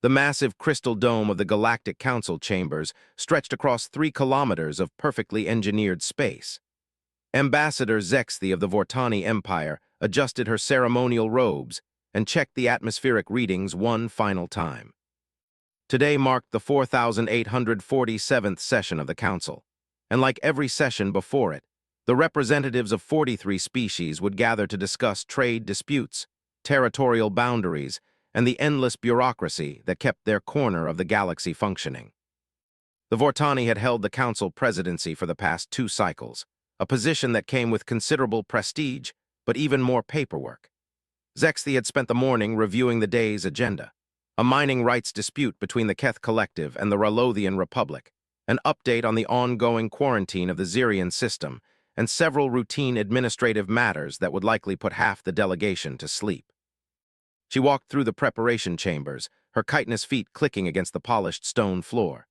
The massive crystal dome of the Galactic Council chambers stretched across 3 kilometers of perfectly engineered space. Ambassador Zexthi of the Vortani Empire adjusted her ceremonial robes and checked the atmospheric readings one final time. Today marked the 4,847th session of the Council, and like every session before it, the representatives of 43 species would gather to discuss trade disputes, territorial boundaries, and the endless bureaucracy that kept their corner of the galaxy functioning. The Vortani had held the Council presidency for the past 2 cycles, a position that came with considerable prestige, but even more paperwork. Zexthi had spent the morning reviewing the day's agenda: a mining rights dispute between the Keth Collective and the Ralothian Republic, an update on the ongoing quarantine of the Zirian system, and several routine administrative matters that would likely put half the delegation to sleep. She walked through the preparation chambers, her chitinous feet clicking against the polished stone floor.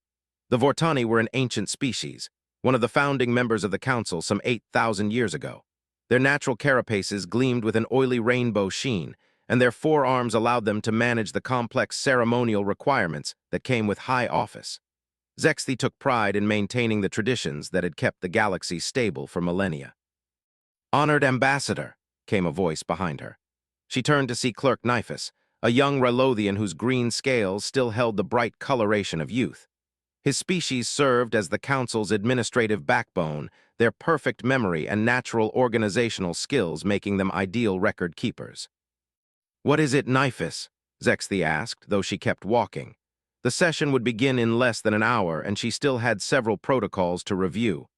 The Vortani were an ancient species, one of the founding members of the Council some 8,000 years ago. Their natural carapaces gleamed with an oily rainbow sheen, and their forearms allowed them to manage the complex ceremonial requirements that came with high office. Zexthi took pride in maintaining the traditions that had kept the galaxy stable for millennia. "Honored Ambassador," came a voice behind her. She turned to see Clerk Nifus, a young Ralothian whose green scales still held the bright coloration of youth. His species served as the Council's administrative backbone, their perfect memory and natural organizational skills making them ideal record keepers. "What is it, Nifus?" Zexthi asked, though she kept walking. The session would begin in less than an hour, and she still had several protocols to review.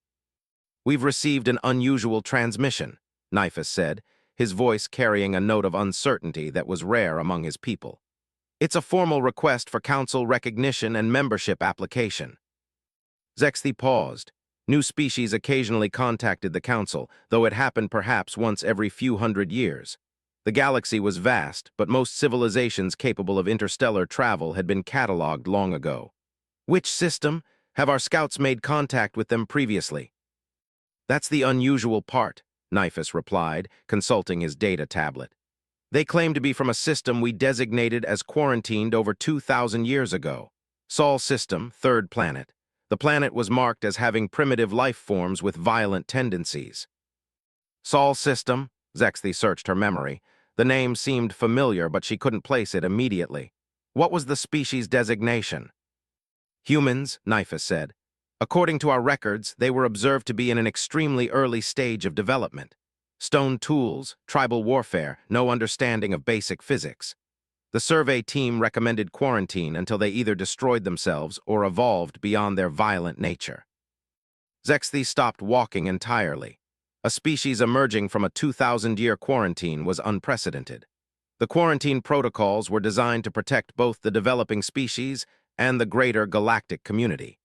"We've received an unusual transmission," Nifus said, his voice carrying a note of uncertainty that was rare among his people. "It's a formal request for Council recognition and membership application." Zexthi paused. New species occasionally contacted the Council, though it happened perhaps once every few hundred years. The galaxy was vast, but most civilizations capable of interstellar travel had been catalogued long ago. "Which system? Have our scouts made contact with them previously?" "That's the unusual part," Nifus replied, consulting his data tablet. "They claim to be from a system we designated as quarantined over 2,000 years ago. Sol system, 3rd planet. The planet was marked as having primitive life forms with violent tendencies." "Sol system?" Zexthi searched her memory. The name seemed familiar, but she couldn't place it immediately. "What was the species designation?" "Humans," Nifus said. "According to our records, they were observed to be in an extremely early stage of development. Stone tools, tribal warfare, no understanding of basic physics. The survey team recommended quarantine until they either destroyed themselves or evolved beyond their violent nature." Zexthi stopped walking entirely. A species emerging from a 2,000-year quarantine was unprecedented. The quarantine protocols were designed to protect both the developing species and the greater galactic community.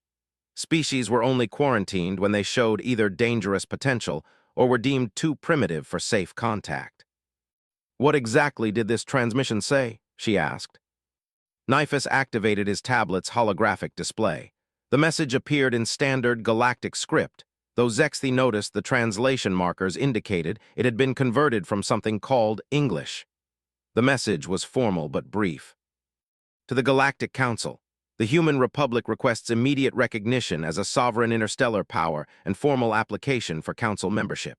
Species were only quarantined when they showed either dangerous potential or were deemed too primitive for safe contact. "What exactly did this transmission say?" she asked. Nifus activated his tablet's holographic display. The message appeared in standard galactic script, though Zexthi noticed the translation markers indicated it had been converted from something called English. The message was formal but brief. "To the Galactic Council, the Human Republic requests immediate recognition as a sovereign interstellar power and formal application for Council membership.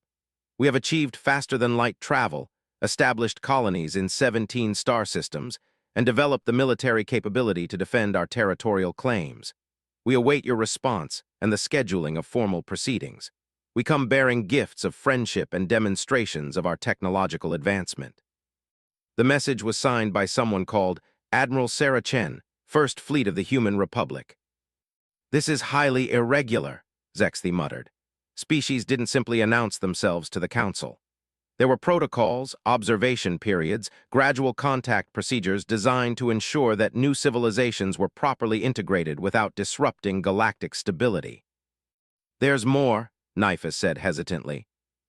We have achieved faster-than-light travel, established colonies in 17 star systems, and developed the military capability to defend our territorial claims. We await your response and the scheduling of formal proceedings. We come bearing gifts of friendship and demonstrations of our technological advancement." The message was signed by someone called Admiral Sarah Chen, First Fleet of the Human Republic. "This is highly irregular," Zexthi muttered. Species didn't simply announce themselves to the Council. There were protocols, observation periods, gradual contact procedures designed to ensure that new civilizations were properly integrated without disrupting galactic stability. "There's more," Nifus said hesitantly.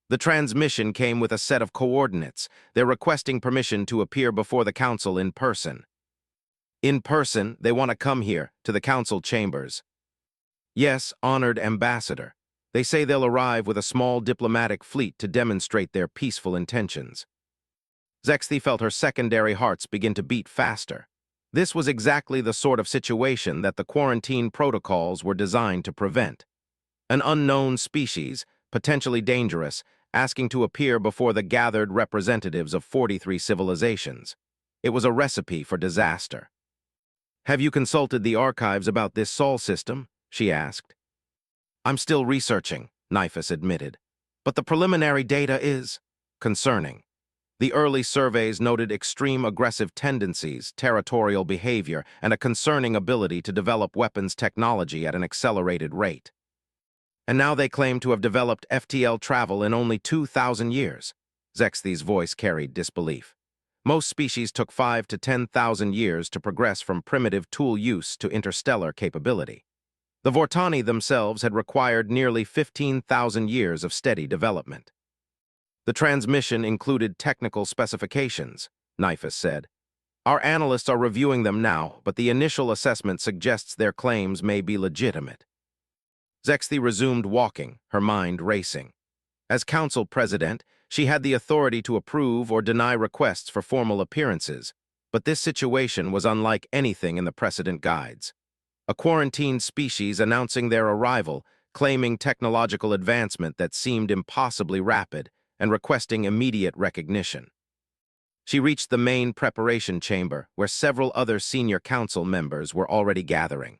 "The transmission came with a set of coordinates. They're requesting permission to appear before the Council in person." "In person, they want to come here, to the Council chambers." "Yes, honored Ambassador. They say they'll arrive with a small diplomatic fleet to demonstrate their peaceful intentions." Zexthi felt her secondary hearts begin to beat faster. This was exactly the sort of situation that the quarantine protocols were designed to prevent. An unknown species, potentially dangerous, asking to appear before the gathered representatives of 43 civilizations. It was a recipe for disaster. "Have you consulted the archives about this Sol system?" she asked. "I'm still researching," Nifus admitted. "But the preliminary data is concerning. The early surveys noted extreme aggressive tendencies, territorial behavior, and a concerning ability to develop weapons technology at an accelerated rate. And now they claim to have developed FTL travel in only 2,000 years. Zexthi's voice carried disbelief. Most species took 5 to 10,000 years to progress from primitive tool use to interstellar capability. The Vortani themselves had required nearly 15,000 years of steady development. The transmission included technical specifications, Nifus said. Our analysts are reviewing them now, but the initial assessment suggests their claims may be legitimate. Zexthi resumed walking, her mind racing. As council president, she had the authority to approve or deny requests for formal appearances, but this situation was unlike anything in the precedent guides. A quarantined species announcing their arrival, claiming technological advancement that seemed impossibly rapid, and requesting immediate recognition. She reached the main preparation chamber, where several other senior council members were already gathering.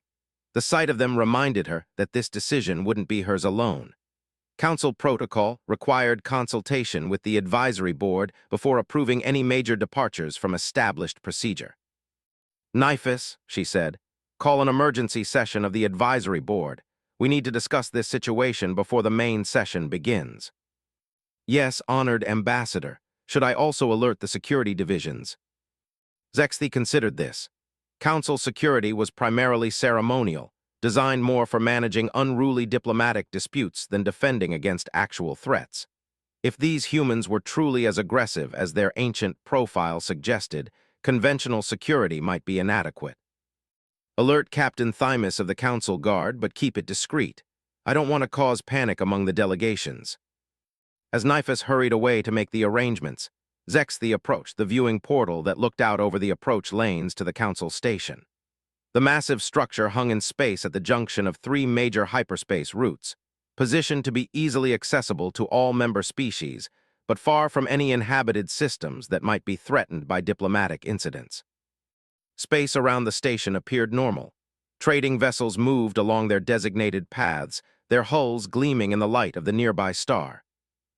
The sight of them reminded her that this decision wouldn't be hers alone. Council protocol required consultation with the advisory board before approving any major departures from established procedure. "Nifus," she said, "call an emergency session of the advisory board. We need to discuss this situation before the main session begins." "Yes, honored ambassador. Should I also alert the security divisions?" Zexthi considered this. Council security was primarily ceremonial, designed more for managing unruly diplomatic disputes than defending against actual threats. If these humans were truly as aggressive as their ancient profile suggested, conventional security might be inadequate. "Alert Captain Thymus of the Council Guard, but keep it discreet. I don't want to cause panic among the delegations." As Nifus hurried away to make the arrangements, Zexthi approached the viewing portal that looked out over the approach lanes to the council station. The massive structure hung in space at the junction of 3 major hyperspace routes, positioned to be easily accessible to all member species, but far from any inhabited systems that might be threatened by diplomatic incidents. Space around the station appeared normal. Trading vessels moved along their designated paths, their hulls gleaming in the light of the nearby star.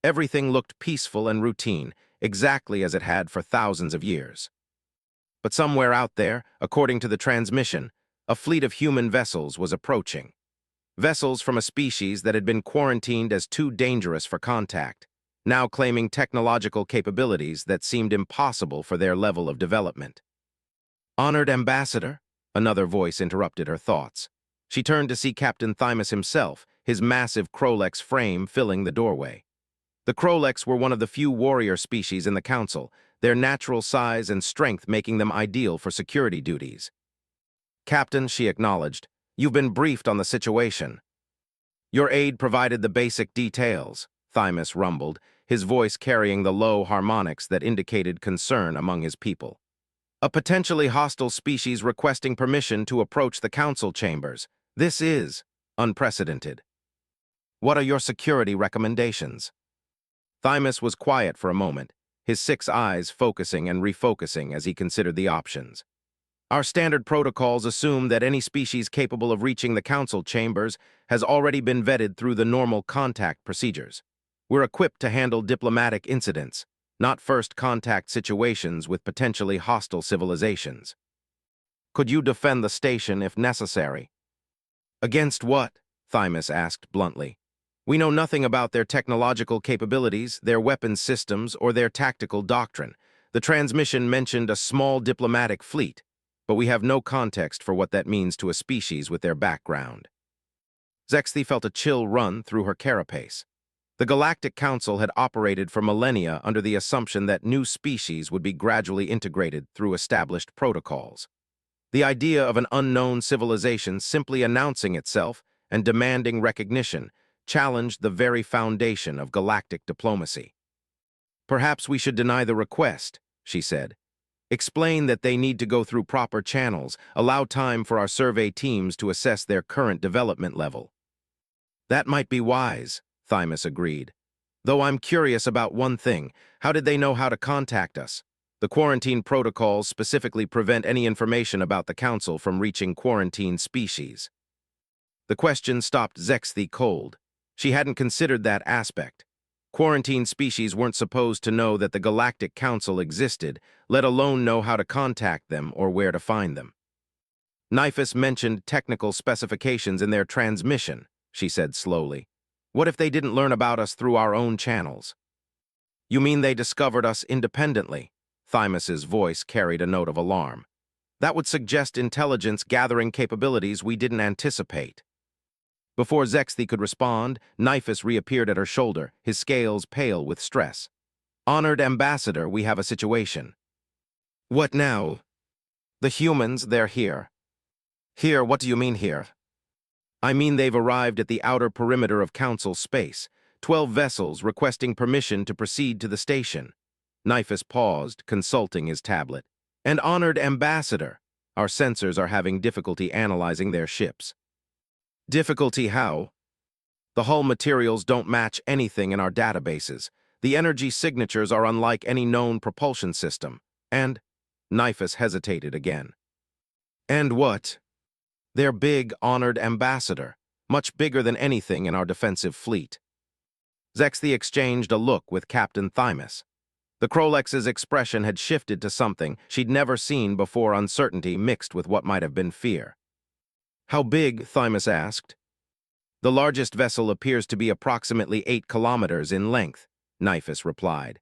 Everything looked peaceful and routine, exactly as it had for thousands of years. But somewhere out there, according to the transmission, a fleet of human vessels was approaching. Vessels from a species that had been quarantined as too dangerous for contact, now claiming technological capabilities that seemed impossible for their level of development. "Honored ambassador," another voice interrupted her thoughts. She turned to see Captain Thymus himself, his massive Krolex frame filling the doorway. The Krolex were one of the few warrior species in the council, their natural size and strength making them ideal for security duties. "Captain," she acknowledged, "you've been briefed on the situation." "Your aide provided the basic details," Thymus rumbled, his voice carrying the low harmonics that indicated concern among his people. "A potentially hostile species requesting permission to approach the council chambers. This is unprecedented. What are your security recommendations?" Thymus was quiet for a moment, his 6 eyes focusing and refocusing as he considered the options. "Our standard protocols assume that any species capable of reaching the council chambers has already been vetted through the normal contact procedures. We're equipped to handle diplomatic incidents, not first contact situations with potentially hostile civilizations. Could you defend the station if necessary?" "Against what?" Thymus asked bluntly. "We know nothing about their technological capabilities, their weapons systems, or their tactical doctrine. The transmission mentioned a small diplomatic fleet, but we have no context for what that means to a species with their background." Zexthi felt a chill run through her carapace. The Galactic Council had operated for millennia under the assumption that new species would be gradually integrated through established protocols. The idea of an unknown civilization simply announcing itself and demanding recognition challenged the very foundation of galactic diplomacy. "Perhaps we should deny the request," she said. Explain that they need to go through proper channels, allow time for our survey teams to assess their current development level. That might be wise, Thymus agreed. Though I'm curious about one thing. How did they know how to contact us? The quarantine protocols specifically prevent any information about the Council from reaching quarantined species. The question stopped Zexthy cold. She hadn't considered that aspect. Quarantined species weren't supposed to know that the Galactic Council existed, let alone know how to contact them or where to find them. Nifus mentioned technical specifications in their transmission, she said slowly. What if they didn't learn about us through our own channels? You mean they discovered us independently? Thymus's voice carried a note of alarm. That would suggest intelligence-gathering capabilities we didn't anticipate. Before Zexthy could respond, Nifus reappeared at her shoulder, his scales pale with stress. Honored Ambassador, we have a situation. What now? The humans, they're here. Here, what do you mean here? I mean they've arrived at the outer perimeter of Council space, 12 vessels requesting permission to proceed to the station. Nifus paused, consulting his tablet. And Honored Ambassador, our sensors are having difficulty analyzing their ships. Difficulty how? The hull materials don't match anything in our databases. The energy signatures are unlike any known propulsion system. And Nifus hesitated again. And what? They're big, Honored Ambassador, much bigger than anything in our defensive fleet. Zexthy exchanged a look with Captain Thymus. The Krolex's expression had shifted to something she'd never seen before, uncertainty mixed with what might have been fear. How big? Thymus asked. The largest vessel appears to be approximately 8 kilometers in length, Nifus replied.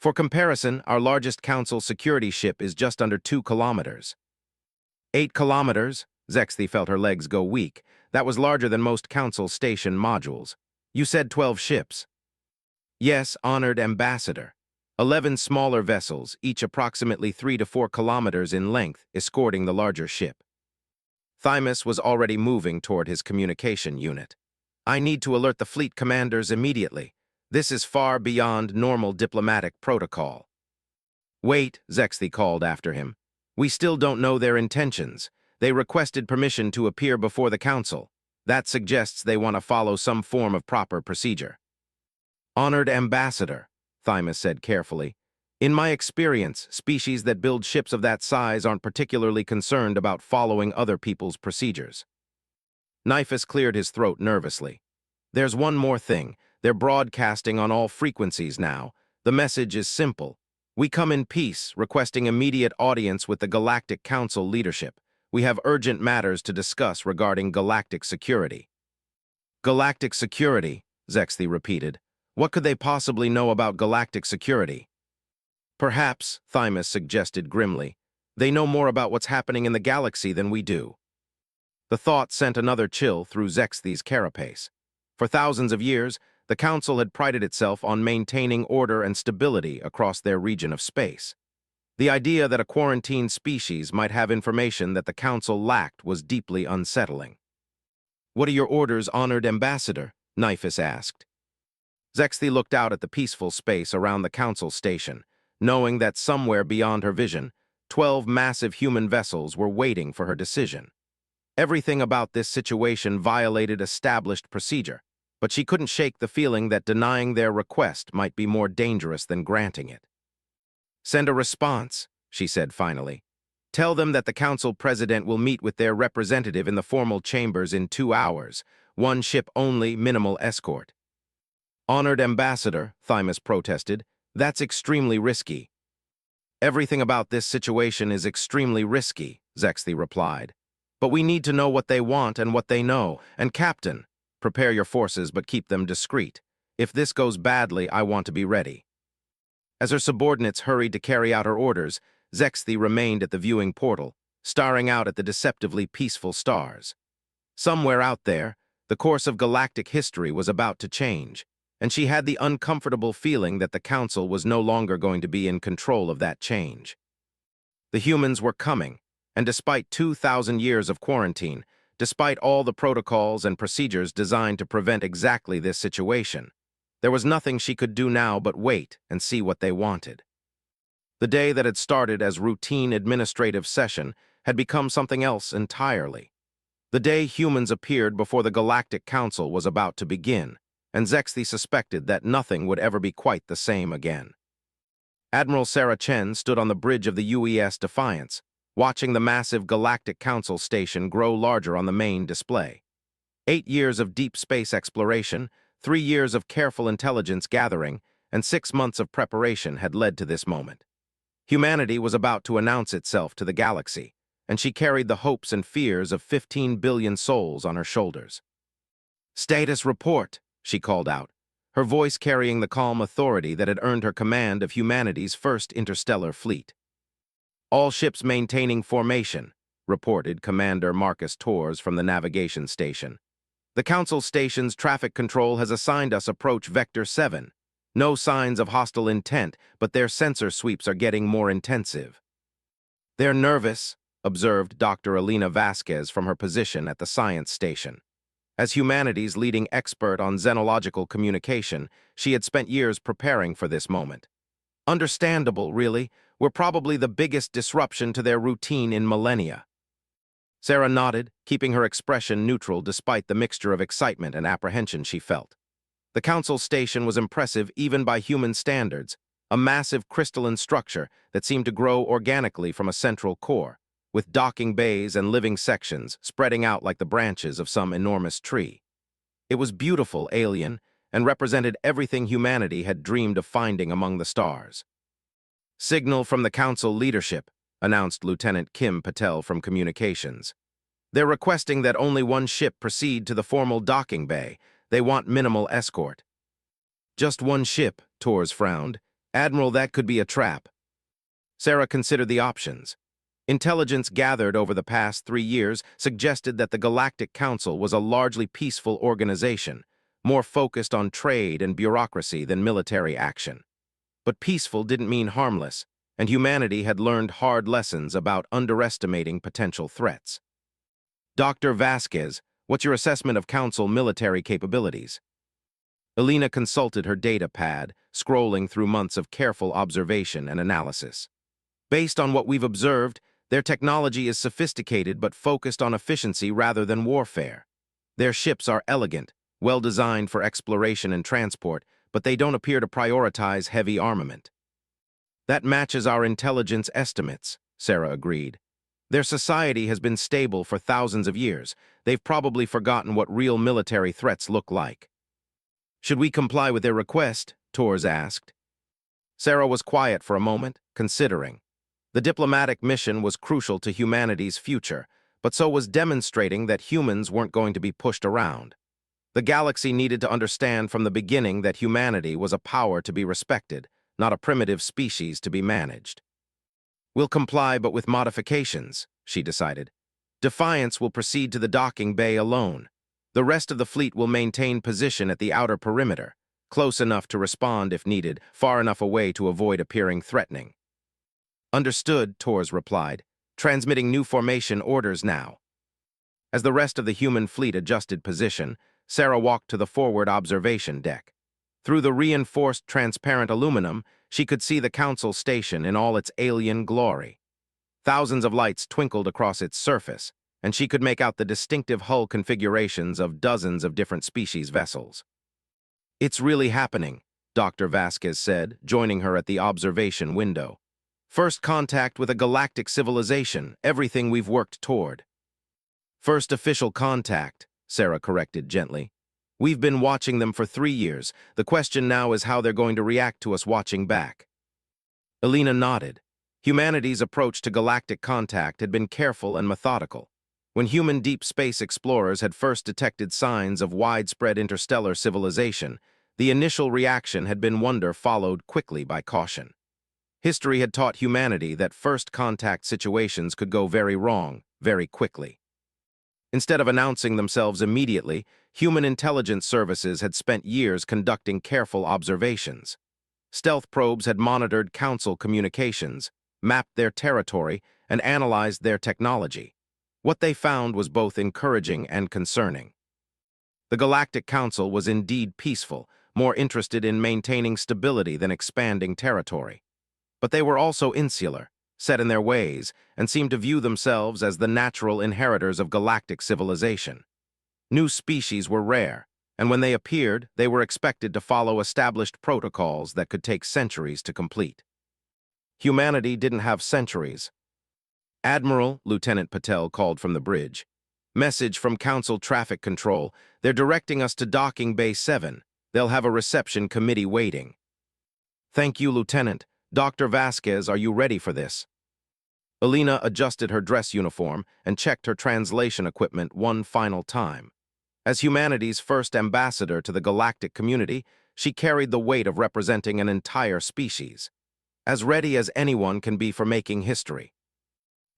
For comparison, our largest Council security ship is just under 2 kilometers. 8 kilometers? Zexthy felt her legs go weak. That was larger than most Council station modules. You said 12 ships. Yes, Honored Ambassador. 11 smaller vessels, each approximately 3 to 4 kilometers in length, escorting the larger ship. Thymus was already moving toward his communication unit. I need to alert the fleet commanders immediately. This is far beyond normal diplomatic protocol. Wait, Zexthy called after him. We still don't know their intentions. They requested permission to appear before the Council. That suggests they want to follow some form of proper procedure. Honored Ambassador, Thymus said carefully. In my experience, species that build ships of that size aren't particularly concerned about following other people's procedures. Nifus cleared his throat nervously. There's one more thing. They're broadcasting on all frequencies now. The message is simple. We come in peace, requesting immediate audience with the Galactic Council leadership. We have urgent matters to discuss regarding galactic security. Galactic security, Zexthy repeated. What could they possibly know about galactic security? Perhaps, Thymus suggested grimly, they know more about what's happening in the galaxy than we do. The thought sent another chill through Zexthy's carapace. For thousands of years, the Council had prided itself on maintaining order and stability across their region of space. The idea that a quarantined species might have information that the Council lacked was deeply unsettling. What are your orders, Honored Ambassador? Nifus asked. Zexthy looked out at the peaceful space around the Council station, knowing that somewhere beyond her vision, 12 massive human vessels were waiting for her decision. Everything about this situation violated established procedure, but she couldn't shake the feeling that denying their request might be more dangerous than granting it. Send a response, she said finally. Tell them that the Council President will meet with their representative in the formal chambers in 2 hours. 1 ship only, minimal escort. Honored Ambassador, Thymus protested, that's extremely risky. Everything about this situation is extremely risky, Zexthy replied. But we need to know what they want and what they know. And Captain, prepare your forces but keep them discreet. If this goes badly, I want to be ready. As her subordinates hurried to carry out her orders, Zexthy remained at the viewing portal, staring out at the deceptively peaceful stars. Somewhere out there, the course of galactic history was about to change, and she had the uncomfortable feeling that the Council was no longer going to be in control of that change. The humans were coming, and despite 2,000 years of quarantine, despite all the protocols and procedures designed to prevent exactly this situation, there was nothing she could do now but wait and see what they wanted. The day that had started as routine administrative session had become something else entirely. The day humans appeared before the Galactic Council was about to begin, and Zexthi suspected that nothing would ever be quite the same again. Admiral Sarah Chen stood on the bridge of the UES Defiance, watching the massive Galactic Council station grow larger on the main display. 8 years of deep space exploration, 3 years of careful intelligence gathering, and 6 months of preparation had led to this moment. Humanity was about to announce itself to the galaxy, and she carried the hopes and fears of 15 billion souls on her shoulders. "Status report," she called out, her voice carrying the calm authority that had earned her command of humanity's first interstellar fleet. "All ships maintaining formation," reported Commander Marcus Torres from the navigation station. "The Council Station's traffic control has assigned us approach Vector 7. No signs of hostile intent, but their sensor sweeps are getting more intensive." "They're nervous," observed Dr. Alina Vasquez from her position at the science station. As humanity's leading expert on xenological communication, she had spent years preparing for this moment. "Understandable, really. We're probably the biggest disruption to their routine in millennia." Sarah nodded, keeping her expression neutral despite the mixture of excitement and apprehension she felt. The Council Station was impressive even by human standards, a massive crystalline structure that seemed to grow organically from a central core, with docking bays and living sections spreading out like the branches of some enormous tree. It was beautiful, alien, and represented everything humanity had dreamed of finding among the stars. "Signal from the Council leadership," announced Lieutenant Kim Patel from Communications. "They're requesting that only one ship proceed to the formal docking bay. They want minimal escort." "Just one ship," Torres frowned. "Admiral, that could be a trap." Sarah considered the options. Intelligence gathered over the past 3 years suggested that the Galactic Council was a largely peaceful organization, more focused on trade and bureaucracy than military action. But peaceful didn't mean harmless, and humanity had learned hard lessons about underestimating potential threats. "Dr. Vasquez, what's your assessment of Council military capabilities?" Alina consulted her data pad, scrolling through months of careful observation and analysis. "Based on what we've observed, their technology is sophisticated but focused on efficiency rather than warfare. Their ships are elegant, well-designed for exploration and transport, but they don't appear to prioritize heavy armament." "That matches our intelligence estimates," Sarah agreed. "Their society has been stable for thousands of years. They've probably forgotten what real military threats look like." "Should we comply with their request?" Torres asked. Sarah was quiet for a moment, considering. The diplomatic mission was crucial to humanity's future, but so was demonstrating that humans weren't going to be pushed around. The galaxy needed to understand from the beginning that humanity was a power to be respected, not a primitive species to be managed. "We'll comply, but with modifications," she decided. "Defiance will proceed to the docking bay alone. The rest of the fleet will maintain position at the outer perimeter, close enough to respond if needed, far enough away to avoid appearing threatening." "Understood," Torres replied, "transmitting new formation orders now." As the rest of the human fleet adjusted position, Sarah walked to the forward observation deck. Through the reinforced transparent aluminum, she could see the Council Station in all its alien glory. Thousands of lights twinkled across its surface, and she could make out the distinctive hull configurations of dozens of different species vessels. "It's really happening," Dr. Vasquez said, joining her at the observation window. "First contact with a galactic civilization, everything we've worked toward." "First official contact," Sarah corrected gently. "We've been watching them for 3 years. The question now is how they're going to react to us watching back." Alina nodded. Humanity's approach to galactic contact had been careful and methodical. When human deep space explorers had first detected signs of widespread interstellar civilization, the initial reaction had been wonder followed quickly by caution. History had taught humanity that first contact situations could go very wrong, very quickly. Instead of announcing themselves immediately, human intelligence services had spent years conducting careful observations. Stealth probes had monitored Council communications, mapped their territory, and analyzed their technology. What they found was both encouraging and concerning. The Galactic Council was indeed peaceful, more interested in maintaining stability than expanding territory. But they were also insular, set in their ways, and seemed to view themselves as the natural inheritors of galactic civilization. New species were rare, and when they appeared, they were expected to follow established protocols that could take centuries to complete. Humanity didn't have centuries. Admiral, Lieutenant Patel called from the bridge. Message from Council Traffic Control. They're directing us to Docking Bay 7. They'll have a reception committee waiting. Thank you, Lieutenant. Dr. Vasquez, are you ready for this? Alina adjusted her dress uniform and checked her translation equipment one final time. As humanity's first ambassador to the galactic community, she carried the weight of representing an entire species. As ready as anyone can be for making history.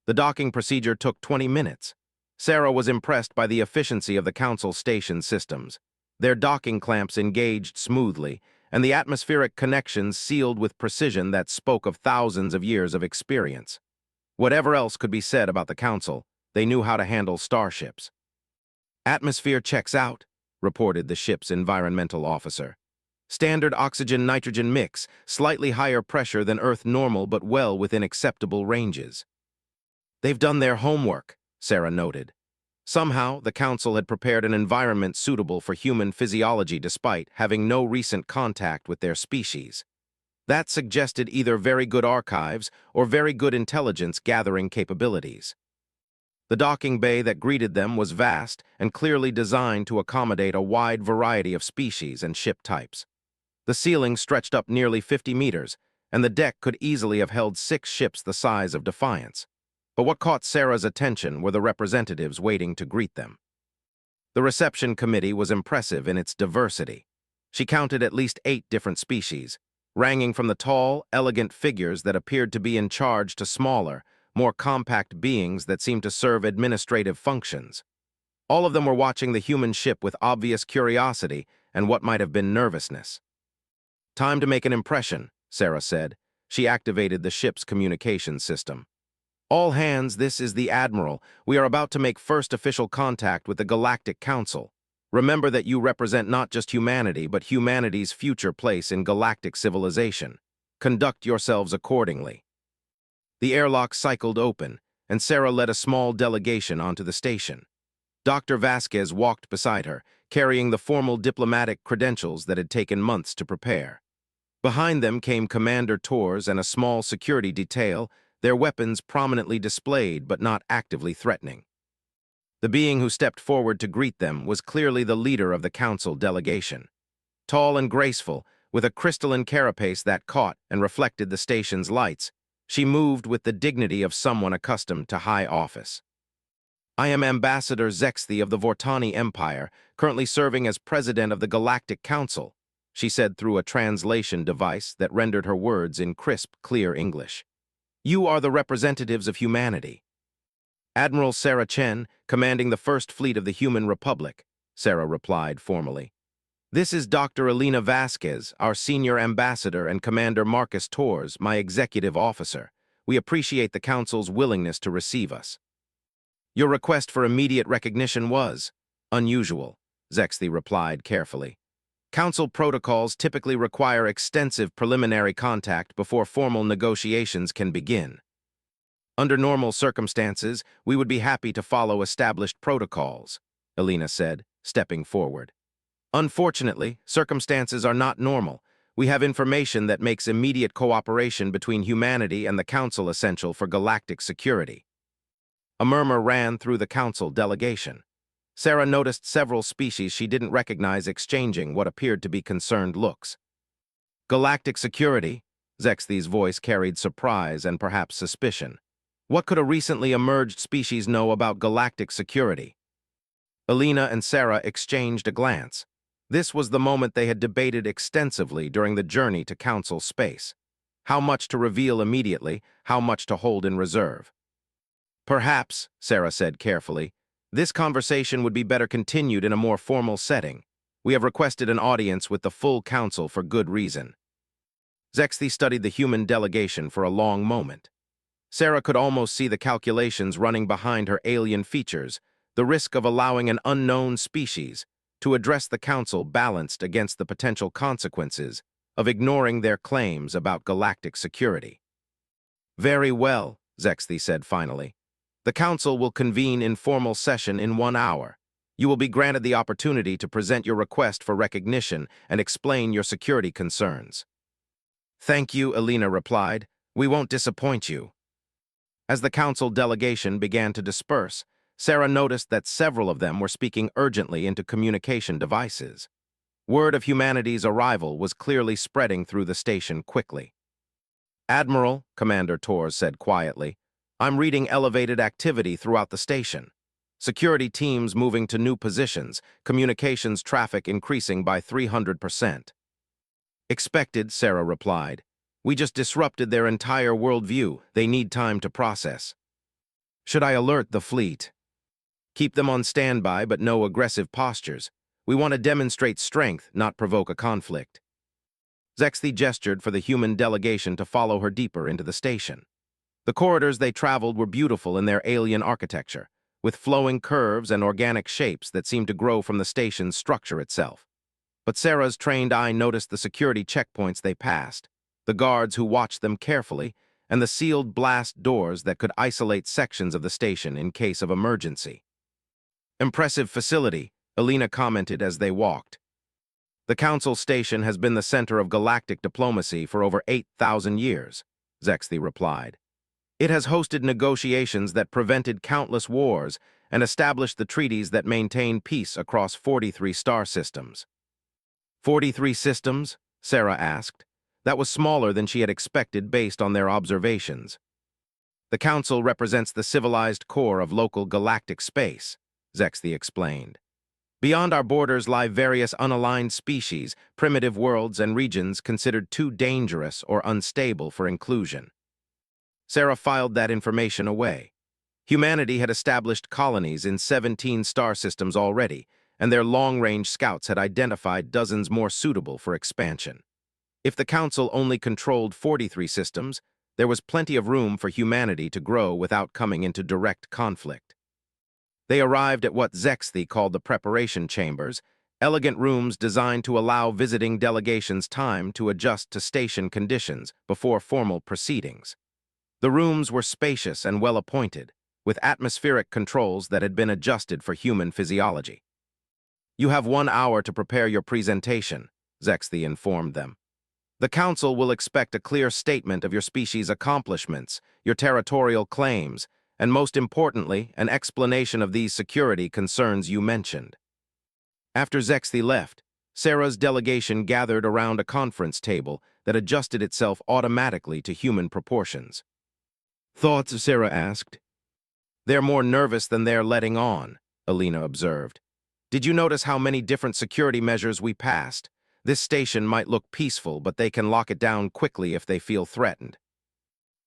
The docking procedure took 20 minutes. Sarah was impressed by the efficiency of the Council station systems. Their docking clamps engaged smoothly, and the atmospheric connections sealed with precision that spoke of thousands of years of experience. Whatever else could be said about the Council, they knew how to handle starships. Atmosphere checks out, reported the ship's environmental officer. Standard oxygen-nitrogen mix, slightly higher pressure than Earth normal but well within acceptable ranges. They've done their homework, Sarah noted. Somehow, the Council had prepared an environment suitable for human physiology despite having no recent contact with their species. That suggested either very good archives or very good intelligence gathering capabilities. The docking bay that greeted them was vast and clearly designed to accommodate a wide variety of species and ship types. The ceiling stretched up nearly 50 meters, and the deck could easily have held 6 ships the size of Defiance. But what caught Sarah's attention were the representatives waiting to greet them. The reception committee was impressive in its diversity. She counted at least 8 different species, ranging from the tall, elegant figures that appeared to be in charge to smaller, more compact beings that seemed to serve administrative functions. All of them were watching the human ship with obvious curiosity and what might have been nervousness. Time to make an impression, Sarah said. She activated the ship's communication system. All hands, this is the Admiral. We are about to make first official contact with the Galactic Council. Remember that you represent not just humanity, but humanity's future place in galactic civilization. Conduct yourselves accordingly. The airlock cycled open, and Sarah led a small delegation onto the station. Dr. Vasquez walked beside her, carrying the formal diplomatic credentials that had taken months to prepare. Behind them came Commander Torres and a small security detail, their weapons prominently displayed but not actively threatening. The being who stepped forward to greet them was clearly the leader of the Council delegation. Tall and graceful, with a crystalline carapace that caught and reflected the station's lights, she moved with the dignity of someone accustomed to high office. I am Ambassador Zexthi of the Vortani Empire, currently serving as President of the Galactic Council, she said through a translation device that rendered her words in crisp, clear English. You are the representatives of humanity. Admiral Sarah Chen, commanding the First Fleet of the Human Republic, Sarah replied formally. This is Dr. Alina Vasquez, our senior ambassador, and Commander Marcus Torres, my executive officer. We appreciate the Council's willingness to receive us. Your request for immediate recognition was unusual, Zexthi replied carefully. Council protocols typically require extensive preliminary contact before formal negotiations can begin. Under normal circumstances, we would be happy to follow established protocols, Alina said, stepping forward. Unfortunately, circumstances are not normal. We have information that makes immediate cooperation between humanity and the Council essential for galactic security. A murmur ran through the Council delegation. Sarah noticed several species she didn't recognize exchanging what appeared to be concerned looks. Galactic security? Zexthi's voice carried surprise and perhaps suspicion. What could a recently emerged species know about galactic security? Alina and Sarah exchanged a glance. This was the moment they had debated extensively during the journey to Council space. How much to reveal immediately, how much to hold in reserve. Perhaps, Sarah said carefully, this conversation would be better continued in a more formal setting. We have requested an audience with the full Council for good reason. Zexthi studied the human delegation for a long moment. Sarah could almost see the calculations running behind her alien features, the risk of allowing an unknown species to address the Council balanced against the potential consequences of ignoring their claims about galactic security. Very well, Zexthy said finally. The council will convene in formal session in 1 hour. You will be granted the opportunity to present your request for recognition and explain your security concerns. Thank you, Alina replied. We won't disappoint you. As the council delegation began to disperse, Sarah noticed that several of them were speaking urgently into communication devices. Word of humanity's arrival was clearly spreading through the station quickly. Admiral, Commander Torres said quietly, I'm reading elevated activity throughout the station. Security teams moving to new positions, communications traffic increasing by 300%. Expected, Sarah replied. We just disrupted their entire worldview. They need time to process. Should I alert the fleet? Keep them on standby, but no aggressive postures. We want to demonstrate strength, not provoke a conflict. Zexthy gestured for the human delegation to follow her deeper into the station. The corridors they traveled were beautiful in their alien architecture, with flowing curves and organic shapes that seemed to grow from the station's structure itself. But Sarah's trained eye noticed the security checkpoints they passed, the guards who watched them carefully, and the sealed blast doors that could isolate sections of the station in case of emergency. Impressive facility, Alina commented as they walked. The council station has been the center of galactic diplomacy for over 8,000 years, Zexthy replied. It has hosted negotiations that prevented countless wars and established the treaties that maintain peace across 43 star systems. 43 systems? Sarah asked. That was smaller than she had expected based on their observations. The council represents the civilized core of local galactic space, Zexthy explained. Beyond our borders lie various unaligned species, primitive worlds, and regions considered too dangerous or unstable for inclusion. Sarah filed that information away. Humanity had established colonies in 17 star systems already, and their long-range scouts had identified dozens more suitable for expansion. If the Council only controlled 43 systems, there was plenty of room for humanity to grow without coming into direct conflict. They arrived at what Zexthy called the preparation chambers, elegant rooms designed to allow visiting delegations time to adjust to station conditions before formal proceedings. The rooms were spacious and well-appointed, with atmospheric controls that had been adjusted for human physiology. You have 1 hour to prepare your presentation, Zexthy informed them. The Council will expect a clear statement of your species' accomplishments, your territorial claims, and most importantly, an explanation of these security concerns you mentioned. After Zexthy left, Sarah's delegation gathered around a conference table that adjusted itself automatically to human proportions. Thoughts? Sarah asked. They're more nervous than they're letting on, Alina observed. Did you notice how many different security measures we passed? This station might look peaceful, but they can lock it down quickly if they feel threatened.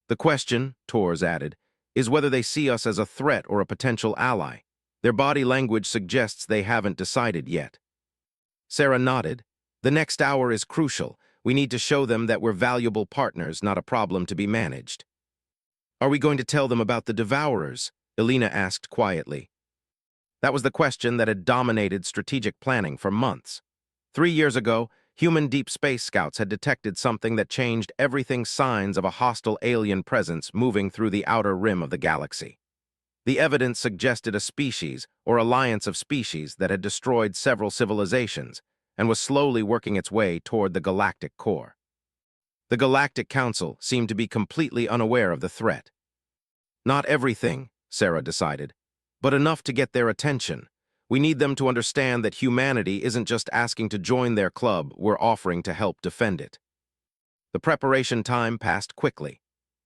The question, Torres added, is whether they see us as a threat or a potential ally. Their body language suggests they haven't decided yet. Sarah nodded. The next hour is crucial. We need to show them that we're valuable partners, not a problem to be managed. Are we going to tell them about the Devourers? Alina asked quietly. That was the question that had dominated strategic planning for months. 3 years ago, human deep space scouts had detected something that changed everything: signs of a hostile alien presence moving through the outer rim of the galaxy. The evidence suggested a species, or alliance of species, that had destroyed several civilizations and was slowly working its way toward the galactic core. The Galactic Council seemed to be completely unaware of the threat. Not everything, Sarah decided, but enough to get their attention. We need them to understand that humanity isn't just asking to join their club, we're offering to help defend it. The preparation time passed quickly.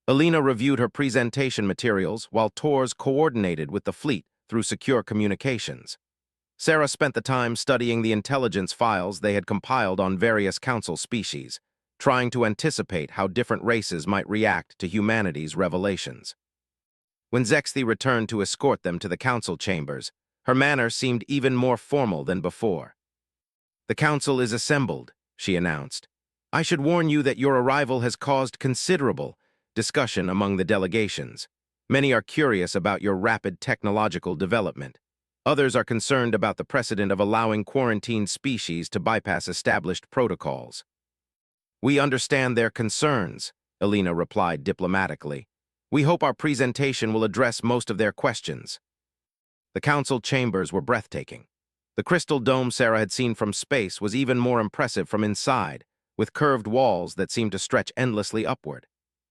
Alina reviewed her presentation materials while Torres coordinated with the fleet through secure communications. Sarah spent the time studying the intelligence files they had compiled on various council species, trying to anticipate how different races might react to humanity's revelations. When Zexthy returned to escort them to the council chambers, her manner seemed even more formal than before. The council is assembled, she announced. I should warn you that your arrival has caused considerable discussion among the delegations. Many are curious about your rapid technological development. Others are concerned about the precedent of allowing quarantined species to bypass established protocols. We understand their concerns, Alina replied diplomatically. We hope our presentation will address most of their questions. The council chambers were breathtaking. The crystal dome Sarah had seen from space was even more impressive from inside, with curved walls that seemed to stretch endlessly upward.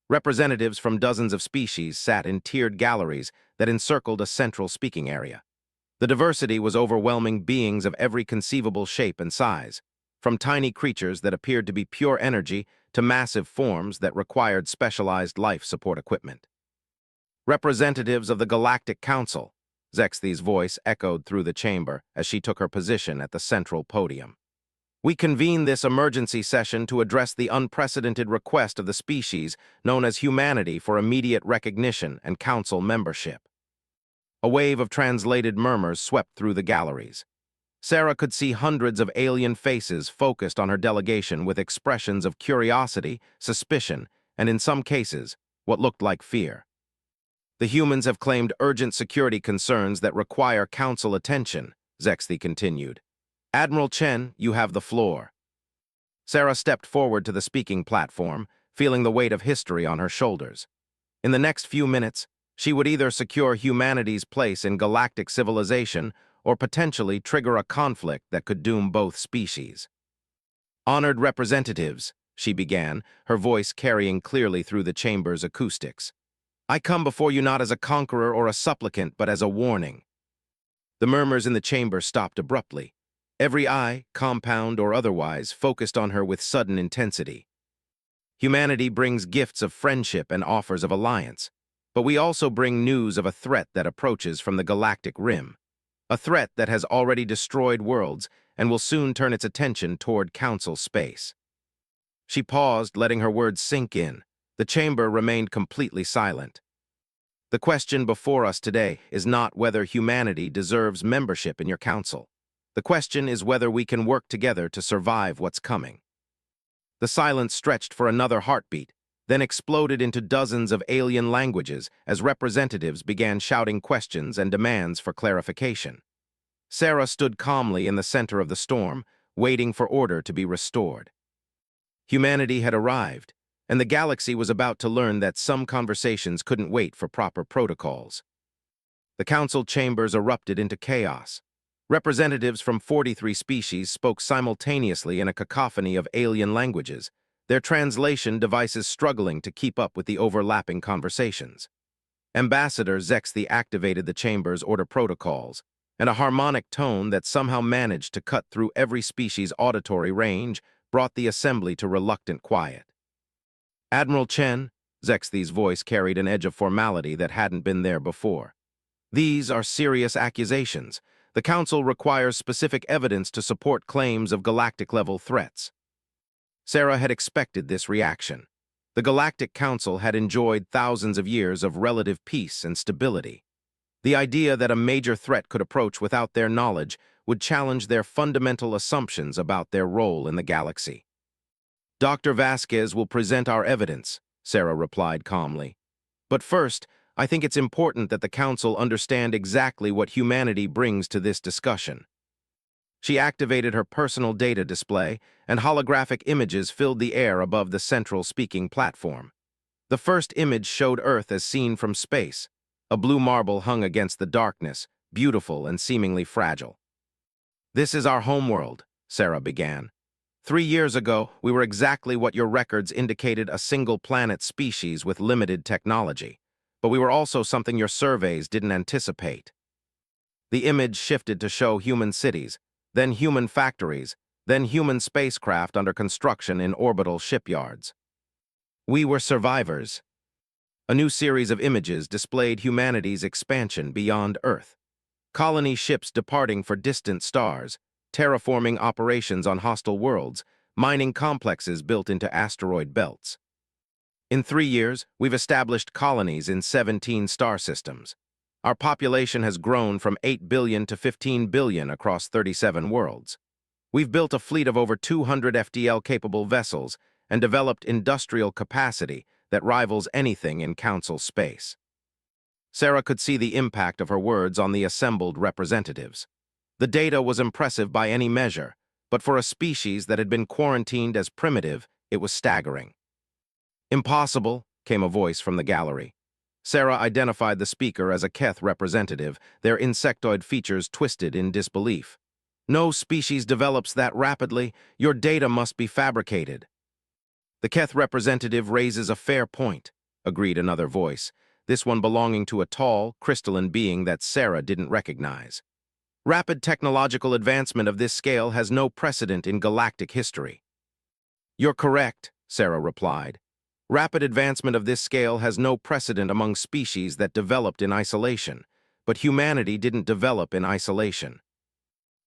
Representatives from dozens of species sat in tiered galleries that encircled a central speaking area. The diversity was overwhelming, beings of every conceivable shape and size, from tiny creatures that appeared to be pure energy to massive forms that required specialized life support equipment. Representatives of the Galactic Council, Zexthi's voice echoed through the chamber as she took her position at the central podium. We convene this emergency session to address the unprecedented request of the species known as humanity for immediate recognition and council membership. A wave of translated murmurs swept through the galleries. Sarah could see hundreds of alien faces focused on her delegation with expressions of curiosity, suspicion, and in some cases, what looked like fear. The humans have claimed urgent security concerns that require council attention, Zexthi continued. Admiral Chen, you have the floor. Sarah stepped forward to the speaking platform, feeling the weight of history on her shoulders. In the next few minutes, she would either secure humanity's place in galactic civilization or potentially trigger a conflict that could doom both species. Honored representatives, she began, her voice carrying clearly through the chamber's acoustics. I come before you not as a conqueror or a supplicant, but as a warning. The murmurs in the chamber stopped abruptly. Every eye, compound or otherwise, focused on her with sudden intensity. Humanity brings gifts of friendship and offers of alliance, but we also bring news of a threat that approaches from the galactic rim, a threat that has already destroyed worlds and will soon turn its attention toward council space. She paused, letting her words sink in. The chamber remained completely silent. The question before us today is not whether humanity deserves membership in your council. The question is whether we can work together to survive what's coming. The silence stretched for another heartbeat, then exploded into dozens of alien languages as representatives began shouting questions and demands for clarification. Sarah stood calmly in the center of the storm, waiting for order to be restored. Humanity had arrived, and the galaxy was about to learn that some conversations couldn't wait for proper protocols. The council chambers erupted into chaos. Representatives from 43 species spoke simultaneously in a cacophony of alien languages, their translation devices struggling to keep up with the overlapping conversations. Ambassador Zexthi activated the chamber's order protocols, and a harmonic tone that somehow managed to cut through every species' auditory range brought the assembly to reluctant quiet. Admiral Chen, Zexthi's voice carried an edge of formality that hadn't been there before. These are serious accusations. The Council requires specific evidence to support claims of galactic-level threats. Sarah had expected this reaction. The Galactic Council had enjoyed thousands of years of relative peace and stability. The idea that a major threat could approach without their knowledge would challenge their fundamental assumptions about their role in the galaxy. Dr. Vasquez will present our evidence, Sarah replied calmly. But first, I think it's important that the Council understand exactly what humanity brings to this discussion. She activated her personal data display, and holographic images filled the air above the central speaking platform. The first image showed Earth as seen from space. A blue marble hung against the darkness, beautiful and seemingly fragile. This is our homeworld, Sarah began. 3 years ago, we were exactly what your records indicated, a single-planet species with limited technology. But we were also something your surveys didn't anticipate. The image shifted to show human cities, then human factories, then human spacecraft under construction in orbital shipyards. We were survivors. A new series of images displayed humanity's expansion beyond Earth. Colony ships departing for distant stars, terraforming operations on hostile worlds, mining complexes built into asteroid belts. In 3 years, we've established colonies in 17 star systems. Our population has grown from 8 billion to 15 billion across 37 worlds. We've built a fleet of over 200 FDL-capable vessels and developed industrial capacity that rivals anything in Council space. Sarah could see the impact of her words on the assembled representatives. The data was impressive by any measure, but for a species that had been quarantined as primitive, it was staggering. Impossible, came a voice from the gallery. Sarah identified the speaker as a Keth representative, their insectoid features twisted in disbelief. No species develops that rapidly. Your data must be fabricated. The Keth representative raises a fair point, agreed another voice, this one belonging to a tall, crystalline being that Sarah didn't recognize. Rapid technological advancement of this scale has no precedent in galactic history. You're correct, Sarah replied. Rapid advancement of this scale has no precedent among species that developed in isolation, but humanity didn't develop in isolation.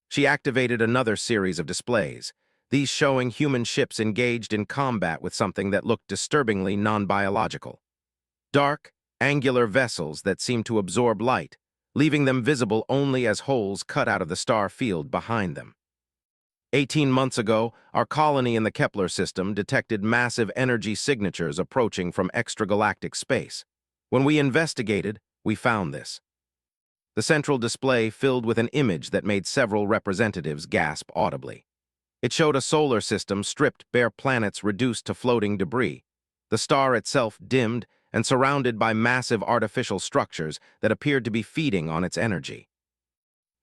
She activated another series of displays, these showing human ships engaged in combat with something that looked disturbingly non-biological. Dark, angular vessels that seemed to absorb light, leaving them visible only as holes cut out of the star field behind them. 18 months ago, our colony in the Kepler system detected massive energy signatures approaching from extragalactic space. When we investigated, we found this. The central display filled with an image that made several representatives gasp audibly. It showed a solar system stripped bare planets reduced to floating debris, the star itself dimmed and surrounded by massive artificial structures that appeared to be feeding on its energy.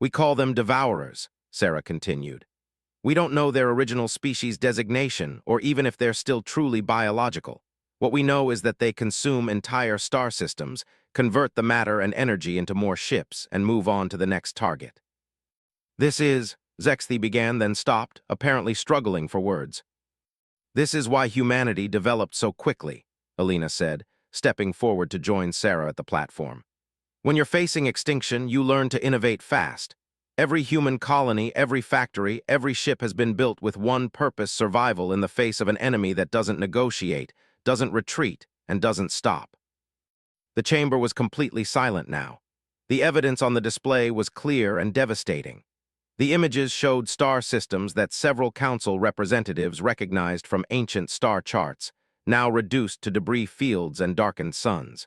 We call them devourers, Sarah continued. We don't know their original species designation or even if they're still truly biological. What we know is that they consume entire star systems, convert the matter and energy into more ships, and move on to the next target. This is, Zexthi began, then stopped, apparently struggling for words. This is why humanity developed so quickly, Alina said, stepping forward to join Sarah at the platform. When you're facing extinction, you learn to innovate fast. Every human colony, every factory, every ship has been built with one purpose: survival in the face of an enemy that doesn't negotiate, doesn't retreat, and doesn't stop. The chamber was completely silent now. The evidence on the display was clear and devastating. The images showed star systems that several council representatives recognized from ancient star charts, now reduced to debris fields and darkened suns.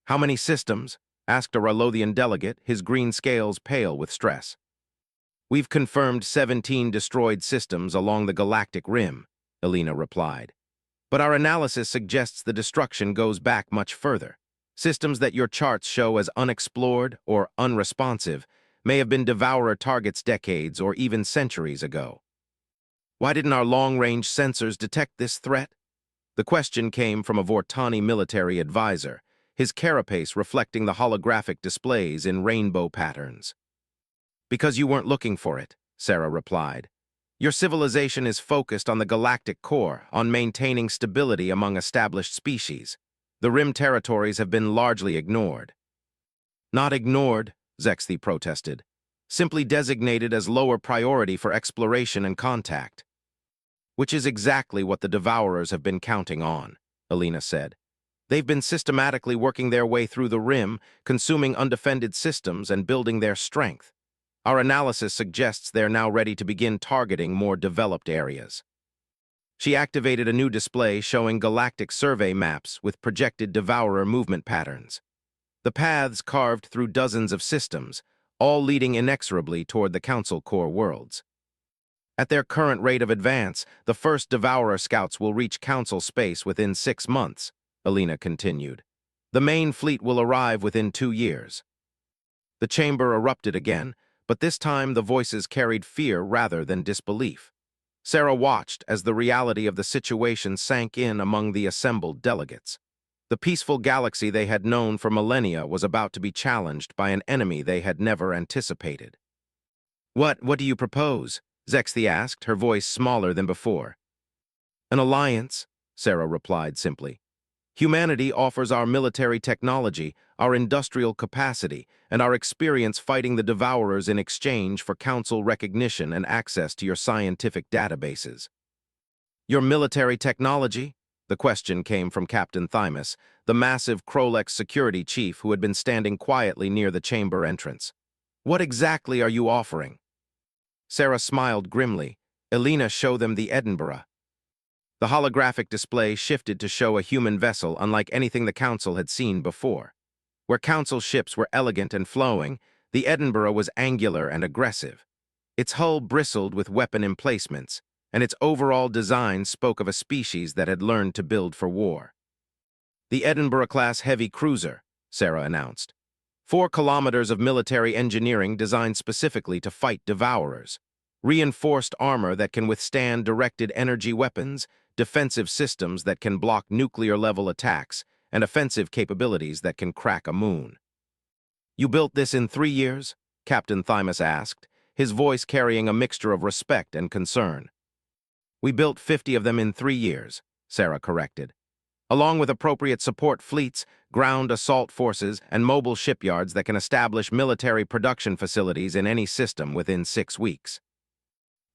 How many systems? Asked a Ralothian delegate, his green scales pale with stress. We've confirmed 17 destroyed systems along the galactic rim, Alina replied. But our analysis suggests the destruction goes back much further. Systems that your charts show as unexplored or unresponsive may have been devourer targets decades or even centuries ago. Why didn't our long-range sensors detect this threat? The question came from a Vortani military advisor, his carapace reflecting the holographic displays in rainbow patterns. Because you weren't looking for it, Sarah replied. Your civilization is focused on the galactic core, on maintaining stability among established species. The rim territories have been largely ignored. Not ignored, Zexthi protested. Simply designated as lower priority for exploration and contact. Which is exactly what the Devourers have been counting on, Alina said. They've been systematically working their way through the rim, consuming undefended systems and building their strength. Our analysis suggests they're now ready to begin targeting more developed areas. She activated a new display showing galactic survey maps with projected Devourer movement patterns. The paths carved through dozens of systems, all leading inexorably toward the Council Core worlds. At their current rate of advance, the first Devourer scouts will reach Council space within 6 months, Alina continued. The main fleet will arrive within 2 years. The chamber erupted again, but this time the voices carried fear rather than disbelief. Sarah watched as the reality of the situation sank in among the assembled delegates. The peaceful galaxy they had known for millennia was about to be challenged by an enemy they had never anticipated. What do you propose? Zexthi asked, her voice smaller than before. An alliance, Sarah replied simply. Humanity offers our military technology, our industrial capacity, and our experience fighting the Devourers in exchange for Council recognition and access to your scientific databases. Your military technology? The question came from Captain Thymus, the massive Krolex security chief who had been standing quietly near the chamber entrance. What exactly are you offering? Sarah smiled grimly. Alina, show them the Edinburgh. The holographic display shifted to show a human vessel unlike anything the Council had seen before. Where Council ships were elegant and flowing, the Edinburgh was angular and aggressive. Its hull bristled with weapon emplacements, and its overall design spoke of a species that had learned to build for war. The Edinburgh-class heavy cruiser, Sarah announced. 4 kilometers of military engineering designed specifically to fight devourers. Reinforced armor that can withstand directed energy weapons, defensive systems that can block nuclear-level attacks, and offensive capabilities that can crack a moon. "You built this in 3 years?" Captain Thymus asked, his voice carrying a mixture of respect and concern. "We built 50 of them in 3 years," Sarah corrected. "Along with appropriate support fleets, ground assault forces, and mobile shipyards that can establish military production facilities in any system within 6 weeks."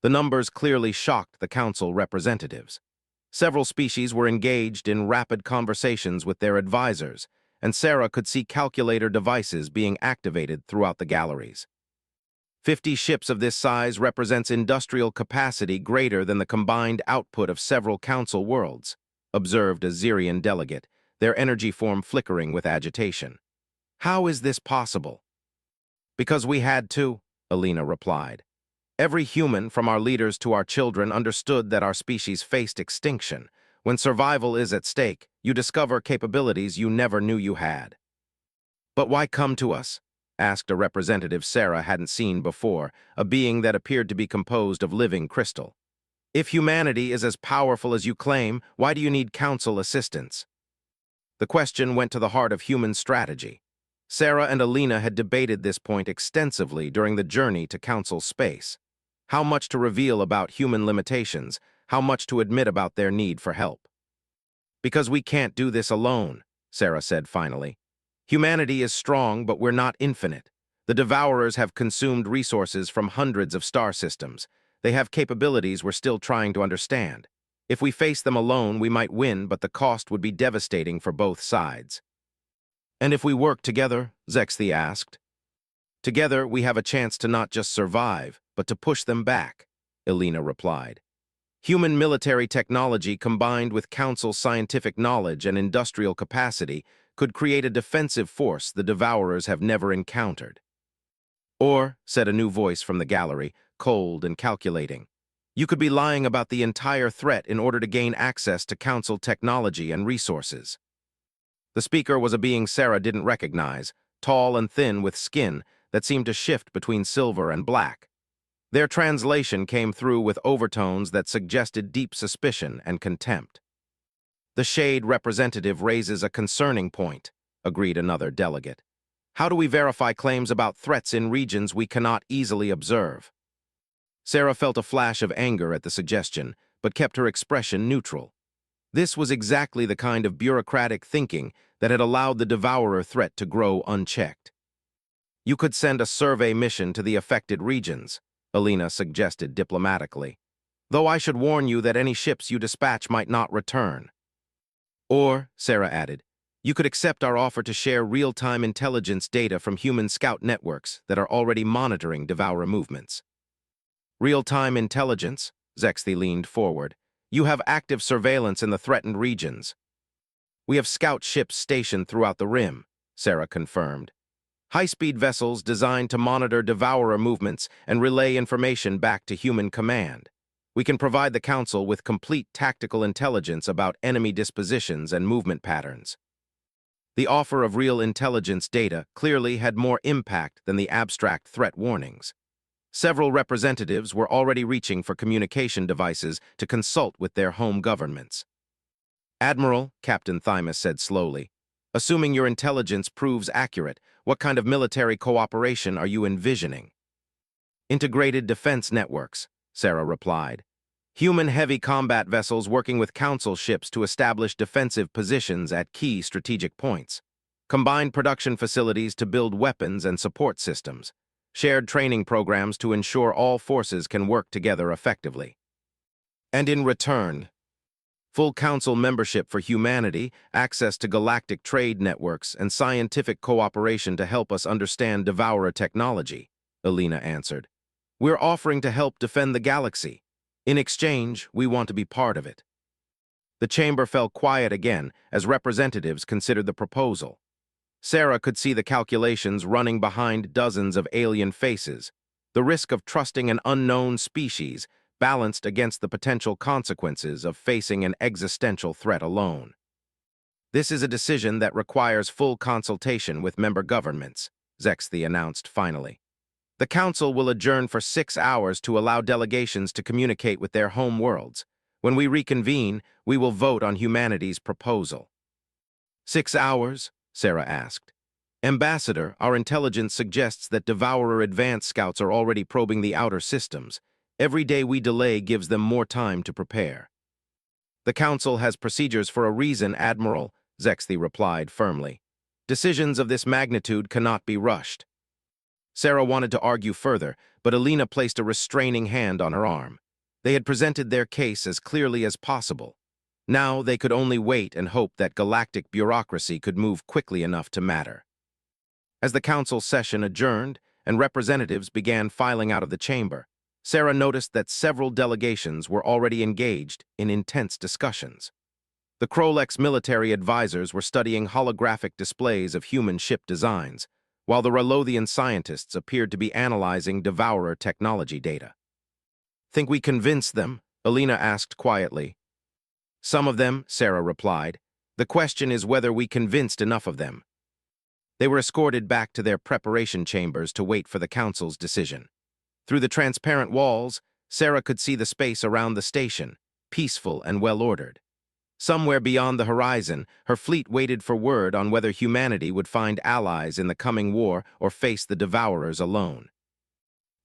The numbers clearly shocked the Council representatives. Several species were engaged in rapid conversations with their advisors, and Sarah could see calculator devices being activated throughout the galleries. 50 ships of this size represents industrial capacity greater than the combined output of several Council worlds, observed a Xerian delegate, their energy form flickering with agitation. "How is this possible?" "Because we had to," Alina replied. "Every human, from our leaders to our children, understood that our species faced extinction. When survival is at stake, you discover capabilities you never knew you had." "But why come to us?" asked a representative Sarah hadn't seen before, a being that appeared to be composed of living crystal. "If humanity is as powerful as you claim, why do you need Council assistance?" The question went to the heart of human strategy. Sarah and Alina had debated this point extensively during the journey to Council space. How much to reveal about human limitations, how much to admit about their need for help. "Because we can't do this alone," Sarah said finally. "Humanity is strong, but we're not infinite. The Devourers have consumed resources from hundreds of star systems. They have capabilities we're still trying to understand. If we face them alone, we might win, but the cost would be devastating for both sides." "And if we work together?" Zexthi asked. "Together, we have a chance to not just survive, but to push them back," Alina replied. "Human military technology combined with Council scientific knowledge and industrial capacity could create a defensive force the Devourers have never encountered." "Or," said a new voice from the gallery, cold and calculating, "you could be lying about the entire threat in order to gain access to Council technology and resources." The speaker was a being Sarah didn't recognize, tall and thin with skin that seemed to shift between silver and black. Their translation came through with overtones that suggested deep suspicion and contempt. "The Shade representative raises a concerning point," agreed another delegate. "How do we verify claims about threats in regions we cannot easily observe?" Sarah felt a flash of anger at the suggestion, but kept her expression neutral. This was exactly the kind of bureaucratic thinking that had allowed the Devourer threat to grow unchecked. "You could send a survey mission to the affected regions," Alina suggested diplomatically, "though I should warn you that any ships you dispatch might not return." "Or," Sarah added, "you could accept our offer to share real-time intelligence data from human scout networks that are already monitoring Devourer movements." "Real-time intelligence?" Zexthi leaned forward. "You have active surveillance in the threatened regions." "We have scout ships stationed throughout the Rim," Sarah confirmed. "High-speed vessels designed to monitor Devourer movements and relay information back to human command. We can provide the Council with complete tactical intelligence about enemy dispositions and movement patterns." The offer of real intelligence data clearly had more impact than the abstract threat warnings. Several representatives were already reaching for communication devices to consult with their home governments. "Admiral," Captain Thymus said slowly, "assuming your intelligence proves accurate, what kind of military cooperation are you envisioning?" "Integrated defense networks," Sarah replied. "Human heavy combat vessels working with Council ships to establish defensive positions at key strategic points. Combined production facilities to build weapons and support systems. Shared training programs to ensure all forces can work together effectively. And in return, full Council membership for humanity, access to galactic trade networks, and scientific cooperation to help us understand Devourer technology," Alina answered. "We're offering to help defend the galaxy. In exchange, we want to be part of it." The chamber fell quiet again as representatives considered the proposal. Sarah could see the calculations running behind dozens of alien faces, the risk of trusting an unknown species balanced against the potential consequences of facing an existential threat alone. This is a decision that requires full consultation with member governments, Zexthy announced finally. The Council will adjourn for 6 hours to allow delegations to communicate with their home worlds. When we reconvene, we will vote on humanity's proposal. 6 hours? Sarah asked. Ambassador, our intelligence suggests that Devourer advance scouts are already probing the outer systems. Every day we delay gives them more time to prepare. The Council has procedures for a reason, Admiral, Zexthy replied firmly. Decisions of this magnitude cannot be rushed. Sarah wanted to argue further, but Alina placed a restraining hand on her arm. They had presented their case as clearly as possible. Now they could only wait and hope that galactic bureaucracy could move quickly enough to matter. As the council session adjourned and representatives began filing out of the chamber, Sarah noticed that several delegations were already engaged in intense discussions. The Krolex military advisors were studying holographic displays of human ship designs, while the Ralothian scientists appeared to be analyzing Devourer technology data. Think we convinced them? Alina asked quietly. Some of them, Sarah replied. The question is whether we convinced enough of them. They were escorted back to their preparation chambers to wait for the council's decision. Through the transparent walls, Sarah could see the space around the station, peaceful and well-ordered. Somewhere beyond the horizon, her fleet waited for word on whether humanity would find allies in the coming war or face the Devourers alone.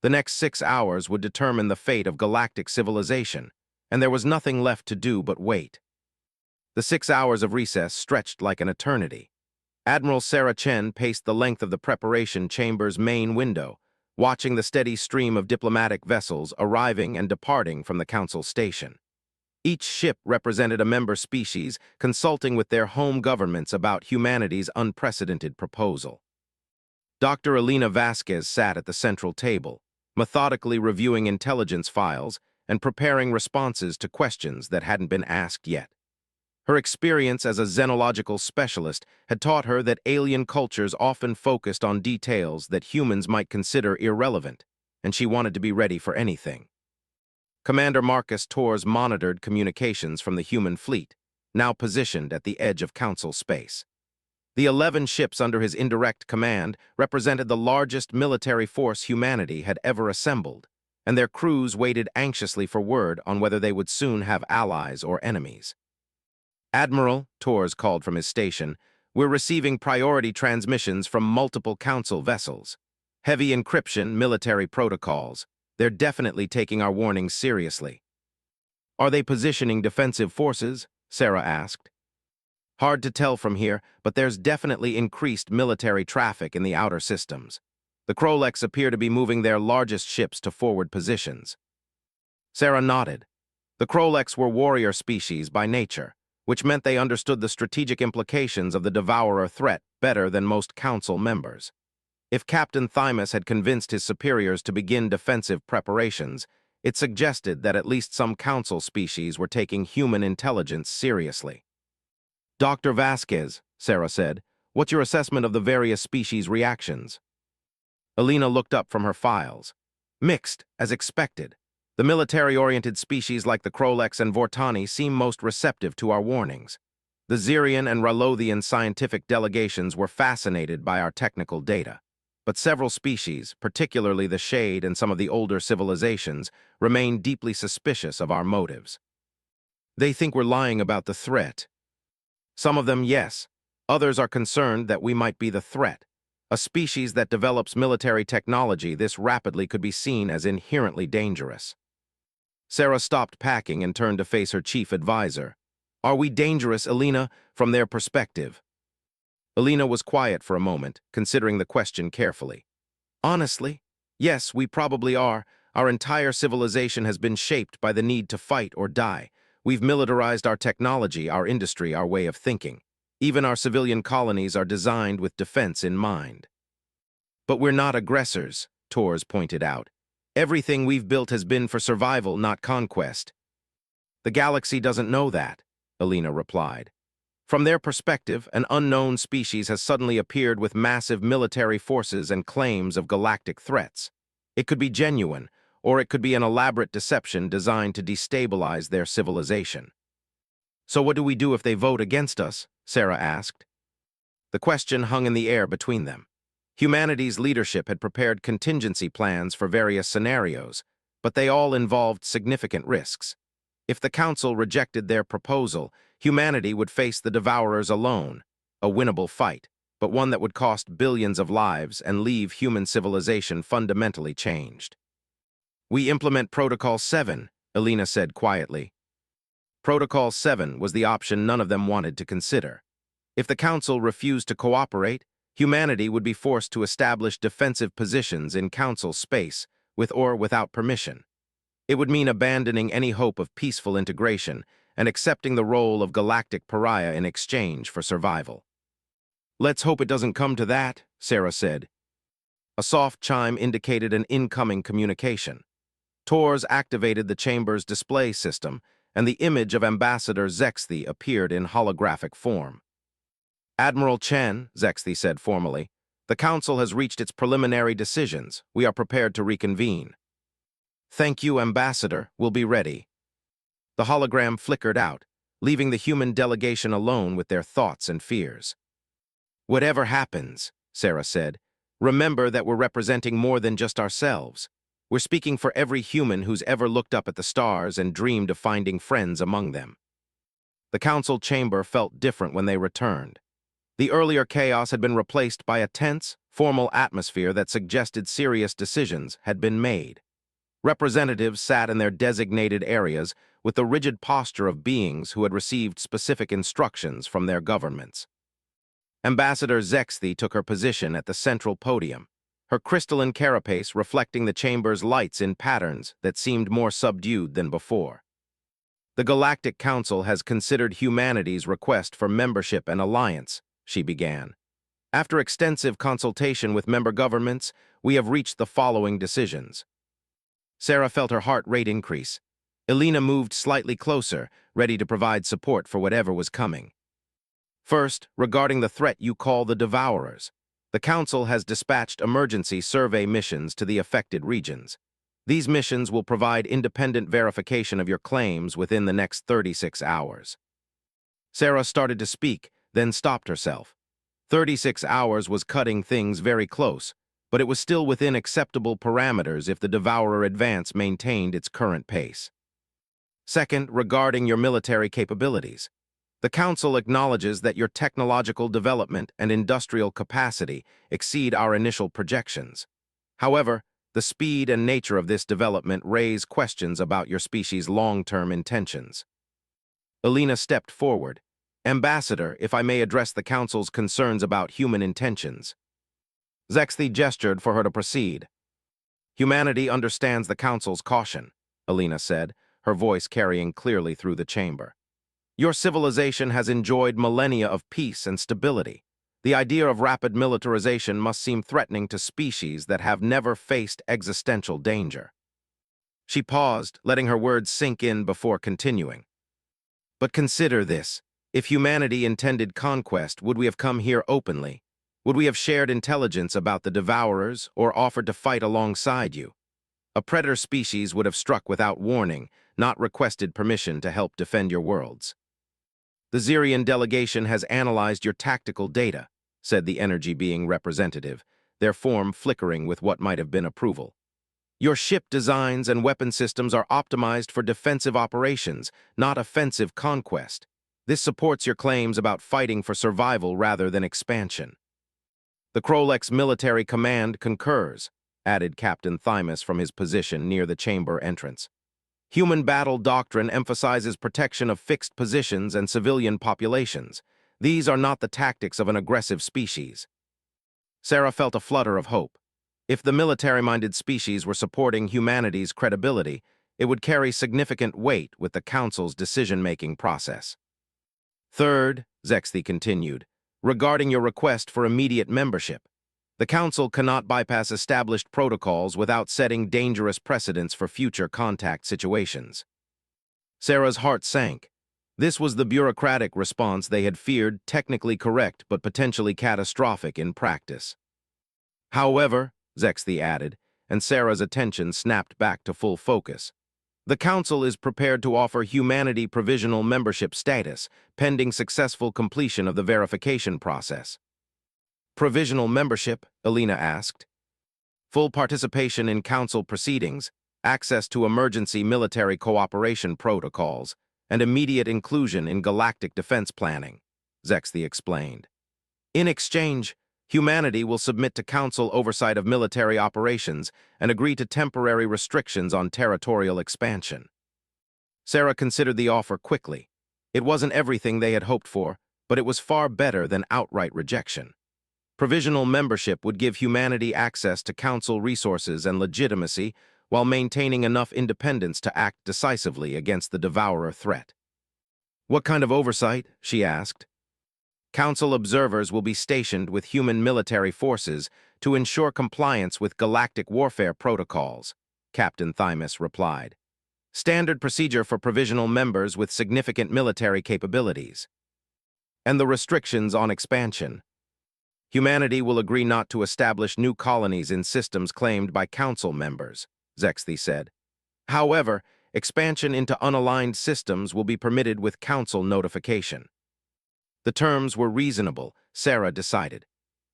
The next 6 hours would determine the fate of galactic civilization, and there was nothing left to do but wait. The 6 hours of recess stretched like an eternity. Admiral Sarah Chen paced the length of the preparation chamber's main window, watching the steady stream of diplomatic vessels arriving and departing from the council station. Each ship represented a member species consulting with their home governments about humanity's unprecedented proposal. Dr. Alina Vasquez sat at the central table, methodically reviewing intelligence files and preparing responses to questions that hadn't been asked yet. Her experience as a xenological specialist had taught her that alien cultures often focused on details that humans might consider irrelevant, and she wanted to be ready for anything. Commander Marcus Torres monitored communications from the human fleet, now positioned at the edge of Council space. The 11 ships under his indirect command represented the largest military force humanity had ever assembled, and their crews waited anxiously for word on whether they would soon have allies or enemies. Admiral, Torres called from his station, we're receiving priority transmissions from multiple Council vessels. Heavy encryption, military protocols. They're definitely taking our warnings seriously. Are they positioning defensive forces? Sarah asked. Hard to tell from here, but there's definitely increased military traffic in the outer systems. The Krolex appear to be moving their largest ships to forward positions. Sarah nodded. The Krolex were warrior species by nature, which meant they understood the strategic implications of the Devourer threat better than most Council members. If Captain Thymus had convinced his superiors to begin defensive preparations, it suggested that at least some Council species were taking human intelligence seriously. Dr. Vasquez, Sarah said, what's your assessment of the various species' reactions? Alina looked up from her files. Mixed, as expected. The military-oriented species like the Krolex and Vortani seem most receptive to our warnings. The Xerian and Ralothian scientific delegations were fascinated by our technical data. But several species, particularly the Shade and some of the older civilizations, remain deeply suspicious of our motives. They think we're lying about the threat. Some of them, yes. Others are concerned that we might be the threat. A species that develops military technology this rapidly could be seen as inherently dangerous. Sarah stopped packing and turned to face her chief advisor. Are we dangerous, Alina, from their perspective? Alina was quiet for a moment, considering the question carefully. Honestly, yes, we probably are. Our entire civilization has been shaped by the need to fight or die. We've militarized our technology, our industry, our way of thinking. Even our civilian colonies are designed with defense in mind. But we're not aggressors, Torres pointed out. Everything we've built has been for survival, not conquest. The galaxy doesn't know that, Alina replied. From their perspective, an unknown species has suddenly appeared with massive military forces and claims of galactic threats. It could be genuine, or it could be an elaborate deception designed to destabilize their civilization. So what do we do if they vote against us? Sarah asked. The question hung in the air between them. Humanity's leadership had prepared contingency plans for various scenarios, but they all involved significant risks. If the Council rejected their proposal, humanity would face the Devourers alone, a winnable fight, but one that would cost billions of lives and leave human civilization fundamentally changed. "We implement Protocol 7, Elena said quietly. Protocol 7 was the option none of them wanted to consider. If the Council refused to cooperate, humanity would be forced to establish defensive positions in Council space, with or without permission. It would mean abandoning any hope of peaceful integration and accepting the role of galactic pariah in exchange for survival. "Let's hope it doesn't come to that," Sarah said. A soft chime indicated an incoming communication. Tors activated the chamber's display system, and the image of Ambassador Zexthi appeared in holographic form. "Admiral Chen," Zexthi said formally, "the Council has reached its preliminary decisions. We are prepared to reconvene." "Thank you, Ambassador. We'll be ready." The hologram flickered out, leaving the human delegation alone with their thoughts and fears. "Whatever happens," Sarah said, "remember that we're representing more than just ourselves. We're speaking for every human who's ever looked up at the stars and dreamed of finding friends among them." The Council chamber felt different when they returned. The earlier chaos had been replaced by a tense, formal atmosphere that suggested serious decisions had been made. Representatives sat in their designated areas with the rigid posture of beings who had received specific instructions from their governments. Ambassador Zexthi took her position at the central podium, her crystalline carapace reflecting the chamber's lights in patterns that seemed more subdued than before. "The Galactic Council has considered humanity's request for membership and alliance," she began. "After extensive consultation with member governments, we have reached the following decisions." Sarah felt her heart rate increase. Elena moved slightly closer, ready to provide support for whatever was coming. "First, regarding the threat you call the Devourers, the Council has dispatched emergency survey missions to the affected regions. These missions will provide independent verification of your claims within the next 36 hours. Sarah started to speak, then stopped herself. 36 hours was cutting things very close, but it was still within acceptable parameters if the Devourer advance maintained its current pace. "Second, regarding your military capabilities, the Council acknowledges that your technological development and industrial capacity exceed our initial projections. However, the speed and nature of this development raise questions about your species' long-term intentions." Elena stepped forward. "Ambassador, if I may address the Council's concerns about human intentions." Zexthi gestured for her to proceed. "Humanity understands the Council's caution," Elena said, her voice carrying clearly through the chamber. "Your civilization has enjoyed millennia of peace and stability. The idea of rapid militarization must seem threatening to species that have never faced existential danger." She paused, letting her words sink in before continuing. "But consider this. If humanity intended conquest, would we have come here openly? Would we have shared intelligence about the Devourers or offered to fight alongside you? A predator species would have struck without warning, not requested permission to help defend your worlds. The Xerian delegation has analyzed your tactical data," said the energy being representative, their form flickering with what might have been approval. "Your ship designs and weapon systems are optimized for defensive operations, not offensive conquest. This supports your claims about fighting for survival rather than expansion." "The Krolex military command concurs," added Captain Thymus from his position near the chamber entrance. "Human battle doctrine emphasizes protection of fixed positions and civilian populations. These are not the tactics of an aggressive species." Sarah felt a flutter of hope. If the military-minded species were supporting humanity's credibility, it would carry significant weight with the Council's decision-making process. "Third," Zexthi continued, "regarding your request for immediate membership, the Council cannot bypass established protocols without setting dangerous precedents for future contact situations." Sarah's heart sank. This was the bureaucratic response they had feared, technically correct but potentially catastrophic in practice. "However," Zexthi added, and Sarah's attention snapped back to full focus, The Council is prepared to offer humanity provisional membership status, pending successful completion of the verification process. Provisional membership? Alina asked. Full participation in Council proceedings, access to emergency military cooperation protocols, and immediate inclusion in galactic defense planning, Zexthi explained. In exchange, humanity will submit to Council oversight of military operations and agree to temporary restrictions on territorial expansion. Sarah considered the offer quickly. It wasn't everything they had hoped for, but it was far better than outright rejection. Provisional membership would give humanity access to Council resources and legitimacy while maintaining enough independence to act decisively against the Devourer threat. What kind of oversight? She asked. Council observers will be stationed with human military forces to ensure compliance with galactic warfare protocols, Captain Thymus replied. Standard procedure for provisional members with significant military capabilities. And the restrictions on expansion. Humanity will agree not to establish new colonies in systems claimed by Council members, Zexthi said. However, expansion into unaligned systems will be permitted with Council notification. The terms were reasonable, Sarah decided.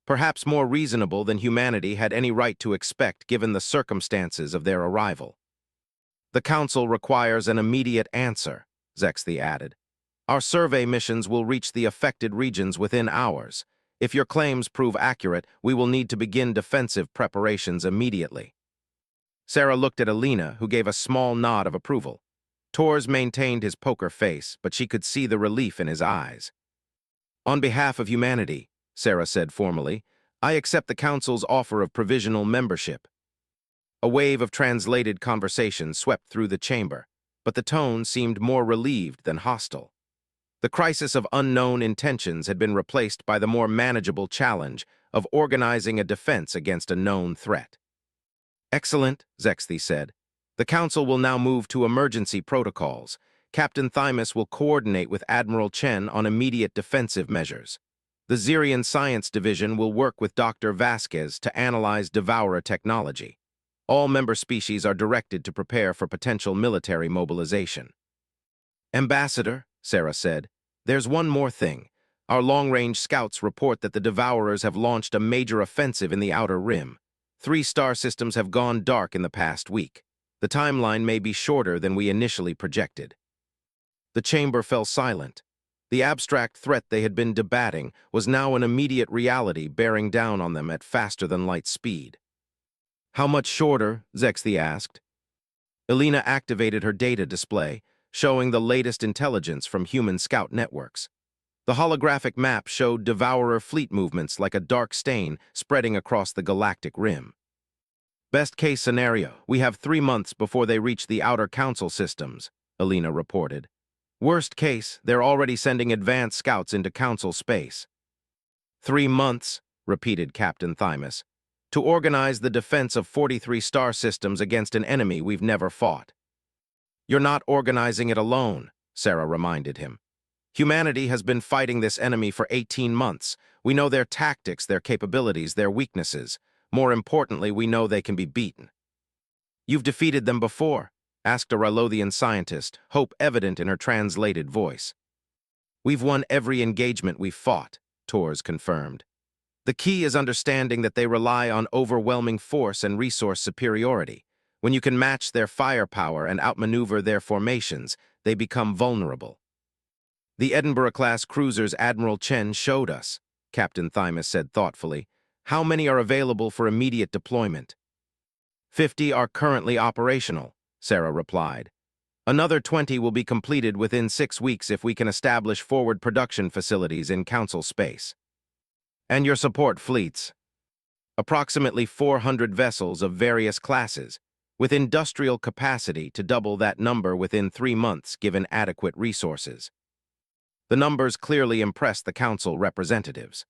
Perhaps more reasonable than humanity had any right to expect given the circumstances of their arrival. The Council requires an immediate answer, Zexthi added. Our survey missions will reach the affected regions within hours. If your claims prove accurate, we will need to begin defensive preparations immediately. Sarah looked at Alina, who gave a small nod of approval. Tors maintained his poker face, but she could see the relief in his eyes. On behalf of humanity, Sarah said formally, I accept the Council's offer of provisional membership. A wave of translated conversation swept through the chamber, but the tone seemed more relieved than hostile. The crisis of unknown intentions had been replaced by the more manageable challenge of organizing a defense against a known threat. Excellent, Zexthi said. The Council will now move to emergency protocols. Captain Thymus will coordinate with Admiral Chen on immediate defensive measures. The Xerian Science Division will work with Dr. Vasquez to analyze Devourer technology. All member species are directed to prepare for potential military mobilization. Ambassador, Sarah said, there's one more thing. Our long-range scouts report that the Devourers have launched a major offensive in the Outer Rim. 3 star systems have gone dark in the past week. The timeline may be shorter than we initially projected. The chamber fell silent. The abstract threat they had been debating was now an immediate reality bearing down on them at faster-than-light speed. How much shorter? Zexthi asked. Alina activated her data display, showing the latest intelligence from human scout networks. The holographic map showed Devourer fleet movements like a dark stain spreading across the galactic rim. Best-case scenario, we have 3 months before they reach the Outer Council systems, Alina reported. Worst case, they're already sending advanced scouts into Council space. 3 months, repeated Captain Thymus, to organize the defense of 43 star systems against an enemy we've never fought. You're not organizing it alone, Sarah reminded him. Humanity has been fighting this enemy for 18 months. We know their tactics, their capabilities, their weaknesses. More importantly, we know they can be beaten. You've defeated them before, asked a Ralothian scientist, hope evident in her translated voice. We've won every engagement we've fought, Tors confirmed. The key is understanding that they rely on overwhelming force and resource superiority. When you can match their firepower and outmaneuver their formations, they become vulnerable. The Edinburgh-class cruisers Admiral Chen showed us, Captain Thymus said thoughtfully. How many are available for immediate deployment? 50 are currently operational, Sarah replied. Another 20 will be completed within 6 weeks if we can establish forward production facilities in Council space. And your support fleets? Approximately 400 vessels of various classes, with industrial capacity to double that number within 3 months given adequate resources. The numbers clearly impressed the Council representatives.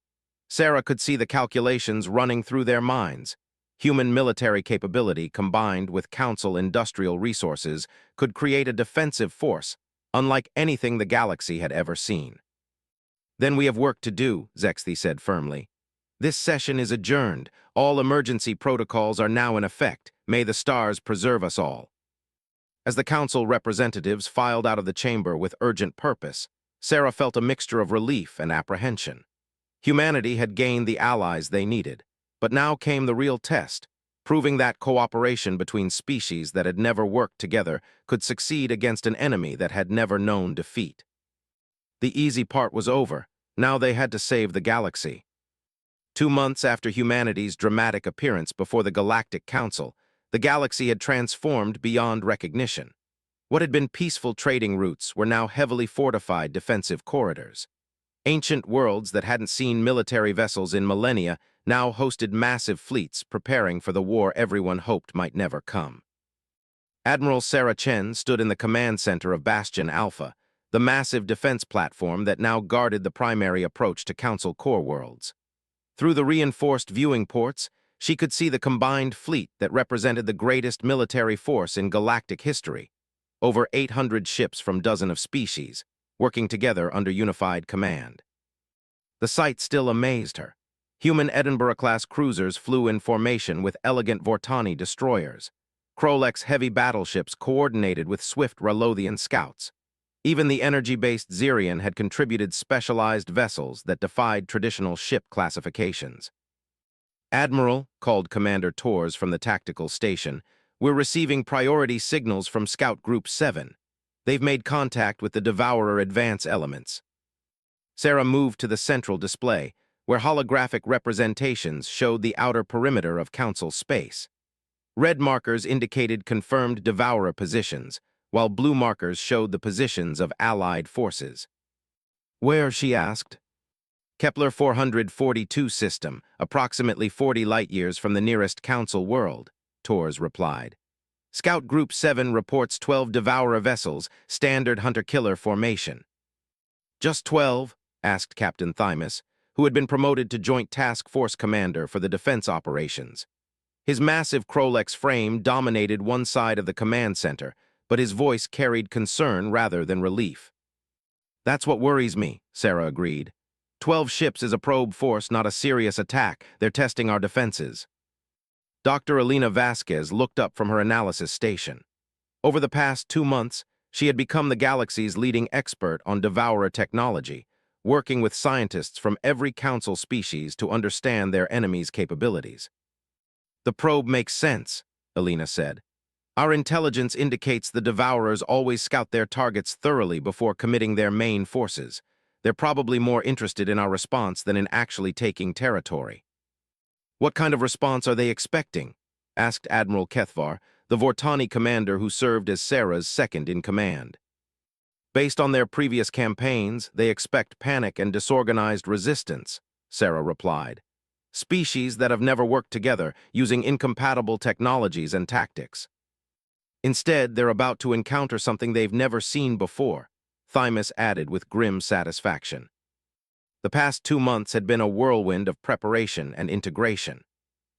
Sarah could see the calculations running through their minds. Human military capability combined with Council industrial resources could create a defensive force, unlike anything the galaxy had ever seen. Then we have work to do, Zexthi said firmly. This session is adjourned. All emergency protocols are now in effect. May the stars preserve us all. As the council representatives filed out of the chamber with urgent purpose, Sarah felt a mixture of relief and apprehension. Humanity had gained the allies they needed, but now came the real test, proving that cooperation between species that had never worked together could succeed against an enemy that had never known defeat. The easy part was over. Now they had to save the galaxy. 2 months after humanity's dramatic appearance before the Galactic Council, the galaxy had transformed beyond recognition. What had been peaceful trading routes were now heavily fortified defensive corridors. Ancient worlds that hadn't seen military vessels in millennia now hosted massive fleets preparing for the war everyone hoped might never come. Admiral Sarah Chen stood in the command center of Bastion Alpha, the massive defense platform that now guarded the primary approach to Council core worlds. Through the reinforced viewing ports, she could see the combined fleet that represented the greatest military force in galactic history, over 800 ships from dozens of species, working together under unified command. The sight still amazed her. Human Edinburgh-class cruisers flew in formation with elegant Vortani destroyers. Krolek's heavy battleships coordinated with swift Ralothian scouts. Even the energy-based Xerion had contributed specialized vessels that defied traditional ship classifications. "Admiral," called Commander Torres from the tactical station, "we're receiving priority signals from Scout Group 7. They've made contact with the Devourer advance elements." Sarah moved to the central display, where holographic representations showed the outer perimeter of Council space. Red markers indicated confirmed Devourer positions, while blue markers showed the positions of Allied forces. "Where?" she asked. "Kepler 442 system, approximately 40 light-years from the nearest Council world," Torres replied. "Scout Group 7 reports 12 Devourer vessels, standard hunter-killer formation." "Just 12?" asked Captain Thymus, who had been promoted to Joint Task Force Commander for the defense operations. His massive Krolex frame dominated one side of the command center, but his voice carried concern rather than relief. "That's what worries me," Sarah agreed. 12 ships is a probe force, not a serious attack. They're testing our defenses." Dr. Alina Vasquez looked up from her analysis station. Over the past 2 months, she had become the galaxy's leading expert on Devourer technology, working with scientists from every Council species to understand their enemies' capabilities. "The probe makes sense," Alina said. "Our intelligence indicates the Devourers always scout their targets thoroughly before committing their main forces. They're probably more interested in our response than in actually taking territory." "What kind of response are they expecting?" asked Admiral Kethvar, the Vortani commander who served as Sarah's second-in-command. "Based on their previous campaigns, they expect panic and disorganized resistance," Sarah replied. "Species that have never worked together, using incompatible technologies and tactics. Instead, they're about to encounter something they've never seen before," Thymus added with grim satisfaction. The past 2 months had been a whirlwind of preparation and integration.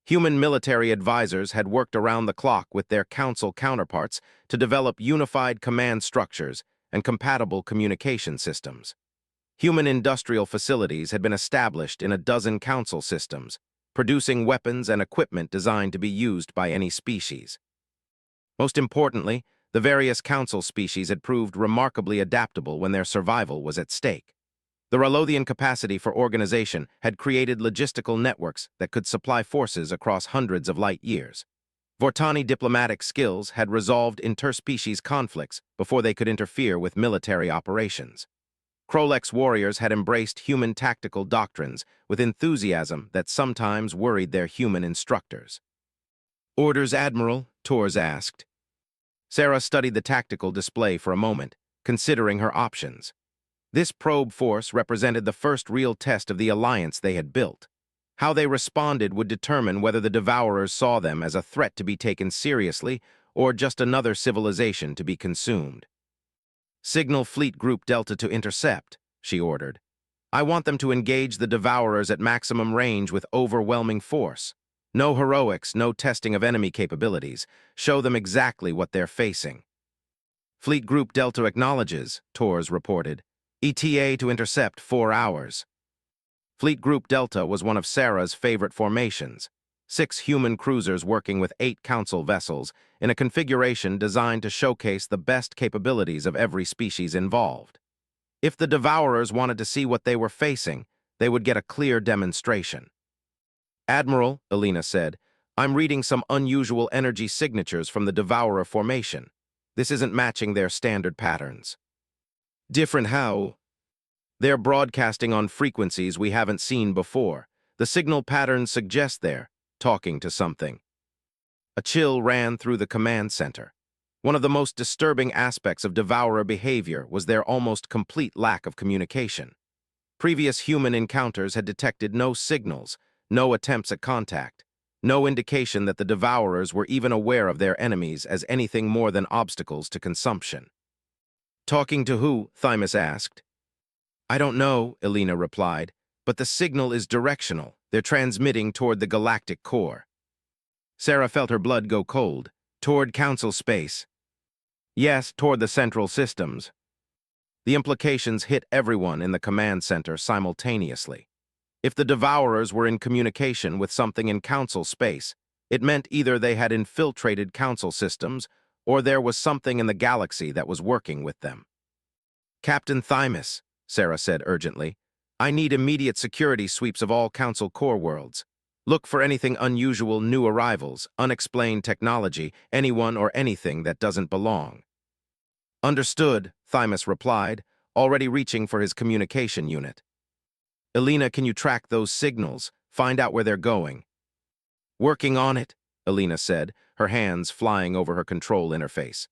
Human military advisors had worked around the clock with their Council counterparts to develop unified command structures and compatible communication systems. Human industrial facilities had been established in a dozen Council systems, producing weapons and equipment designed to be used by any species. Most importantly, the various Council species had proved remarkably adaptable when their survival was at stake. The Ralothian capacity for organization had created logistical networks that could supply forces across hundreds of light-years. Vortani diplomatic skills had resolved interspecies conflicts before they could interfere with military operations. Krolex warriors had embraced human tactical doctrines with enthusiasm that sometimes worried their human instructors. "Orders, Admiral?" Torres asked. Sarah studied the tactical display for a moment, considering her options. This probe force represented the first real test of the alliance they had built. How they responded would determine whether the Devourers saw them as a threat to be taken seriously or just another civilization to be consumed. "Signal Fleet Group Delta to intercept," she ordered. "I want them to engage the Devourers at maximum range with overwhelming force. No heroics, no testing of enemy capabilities. Show them exactly what they're facing." "Fleet Group Delta acknowledges," Torres reported. "ETA to intercept 4 hours." Fleet Group Delta was one of Sarah's favorite formations. 6 human cruisers working with 8 Council vessels in a configuration designed to showcase the best capabilities of every species involved. If the Devourers wanted to see what they were facing, they would get a clear demonstration. "Admiral," Elena said, "I'm reading some unusual energy signatures from the Devourer formation. This isn't matching their standard patterns." "Different how?" "They're broadcasting on frequencies we haven't seen before. The signal patterns suggest they're talking to something." A chill ran through the command center. One of the most disturbing aspects of Devourer behavior was their almost complete lack of communication. Previous human encounters had detected no signals, no attempts at contact, no indication that the Devourers were even aware of their enemies as anything more than obstacles to consumption. "Talking to who?" Thymus asked. "I don't know," Elena replied, "but the signal is directional. They're transmitting toward the galactic core." Sarah felt her blood go cold. "Toward Council space." "Yes, toward the central systems." The implications hit everyone in the command center simultaneously. If the Devourers were in communication with something in Council space, it meant either they had infiltrated Council systems or there was something in the galaxy that was working with them. "Captain Thymus," Sarah said urgently, "I need immediate security sweeps of all Council core worlds. Look for anything unusual, new arrivals, unexplained technology, anyone or anything that doesn't belong." "Understood," Thymus replied, already reaching for his communication unit. "Elena, can you track those signals? Find out where they're going?" "Working on it," Elena said, her hands flying over her control interface.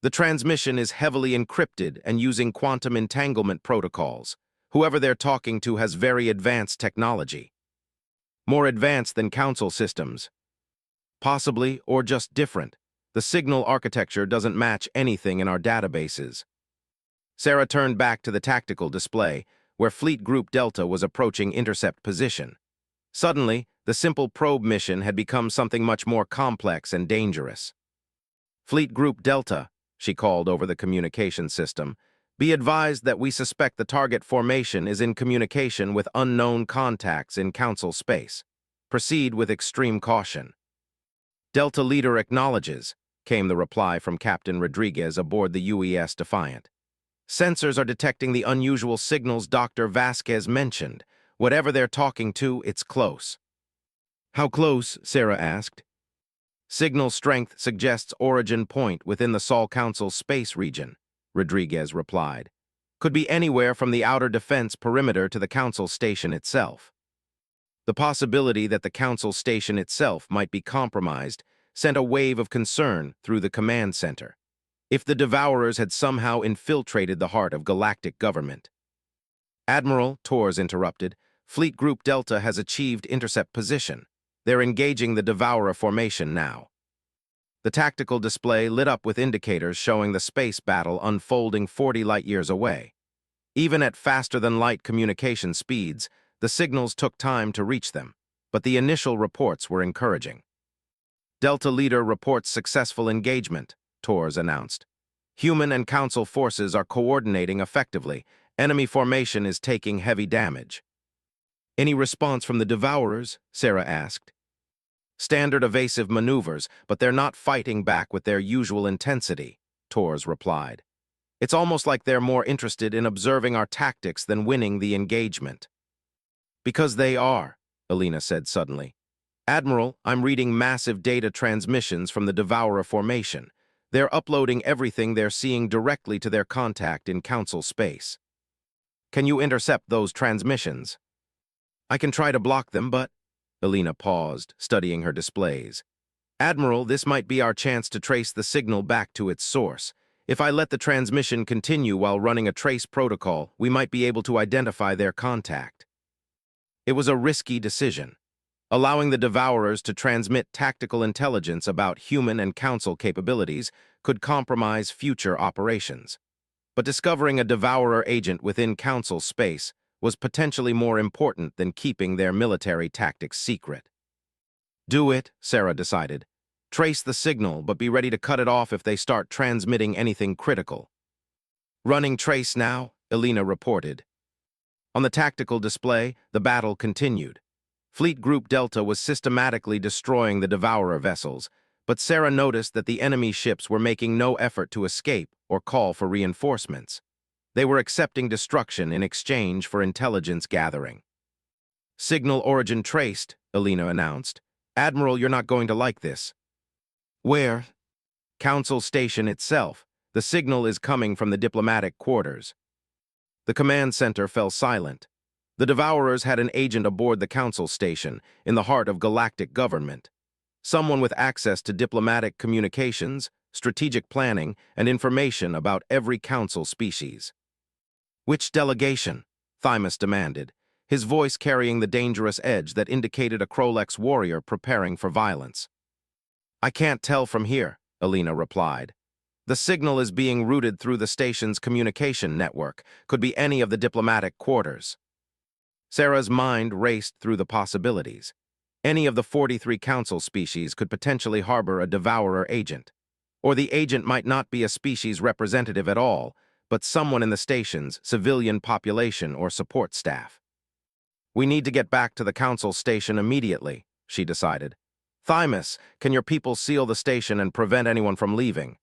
"The transmission is heavily encrypted and using quantum entanglement protocols. Whoever they're talking to has very advanced technology." "More advanced than Council systems." "Possibly, or just different. The signal architecture doesn't match anything in our databases." Sarah turned back to the tactical display, where Fleet Group Delta was approaching intercept position. Suddenly, the simple probe mission had become something much more complex and dangerous. "Fleet Group Delta," she called over the communication system, "be advised that we suspect the target formation is in communication with unknown contacts in Council space. Proceed with extreme caution." "Delta Leader acknowledges," came the reply from Captain Rodriguez aboard the UES Defiant. "Sensors are detecting the unusual signals Dr. Vasquez mentioned. Whatever they're talking to, it's close." "How close?" Sarah asked. "Signal strength suggests origin point within the Sol Council space region," Rodriguez replied. "Could be anywhere from the outer defense perimeter to the Council station itself." The possibility that the Council station itself might be compromised sent a wave of concern through the command center. If the Devourers had somehow infiltrated the heart of galactic government. "Admiral," Torres interrupted, "Fleet Group Delta has achieved intercept position. They're engaging the Devourer formation now." The tactical display lit up with indicators showing the space battle unfolding 40 light-years away. Even at faster-than-light communication speeds, the signals took time to reach them, but the initial reports were encouraging. "Delta Leader reports successful engagement," Torres announced. "Human and Council forces are coordinating effectively. Enemy formation is taking heavy damage." "Any response from the Devourers?" Sarah asked. "Standard evasive maneuvers, but they're not fighting back with their usual intensity," Torres replied. "It's almost like they're more interested in observing our tactics than winning the engagement." "Because they are," Elena said suddenly. "Admiral, I'm reading massive data transmissions from the Devourer formation. They're uploading everything they're seeing directly to their contact in Council space." "Can you intercept those transmissions?" "I can try to block them, but—" Elena paused, studying her displays. "Admiral, this might be our chance to trace the signal back to its source. If I let the transmission continue while running a trace protocol, we might be able to identify their contact." It was a risky decision. Allowing the Devourers to transmit tactical intelligence about human and Council capabilities could compromise future operations. But discovering a Devourer agent within Council space was potentially more important than keeping their military tactics secret. "Do it," Sarah decided. "Trace the signal, but be ready to cut it off if they start transmitting anything critical." "Running trace now," Elena reported. On the tactical display, the battle continued. Fleet Group Delta was systematically destroying the Devourer vessels, but Sarah noticed that the enemy ships were making no effort to escape or call for reinforcements. They were accepting destruction in exchange for intelligence gathering. "Signal origin traced," Alina announced. "Admiral, you're not going to like this." "Where?" "Council Station itself. The signal is coming from the diplomatic quarters." The command center fell silent. The Devourers had an agent aboard the Council Station, in the heart of galactic government. Someone with access to diplomatic communications, strategic planning, and information about every Council species. "Which delegation?" Thymus demanded, his voice carrying the dangerous edge that indicated a Krolex warrior preparing for violence. "I can't tell from here," Alina replied. "The signal is being routed through the station's communication network. Could be any of the diplomatic quarters." Sarah's mind raced through the possibilities. Any of the 43 Council species could potentially harbor a Devourer agent. Or the agent might not be a species representative at all, but someone in the station's civilian population or support staff. "We need to get back to the Council Station immediately," she decided. "Thymus, can your people seal the station and prevent anyone from leaving?"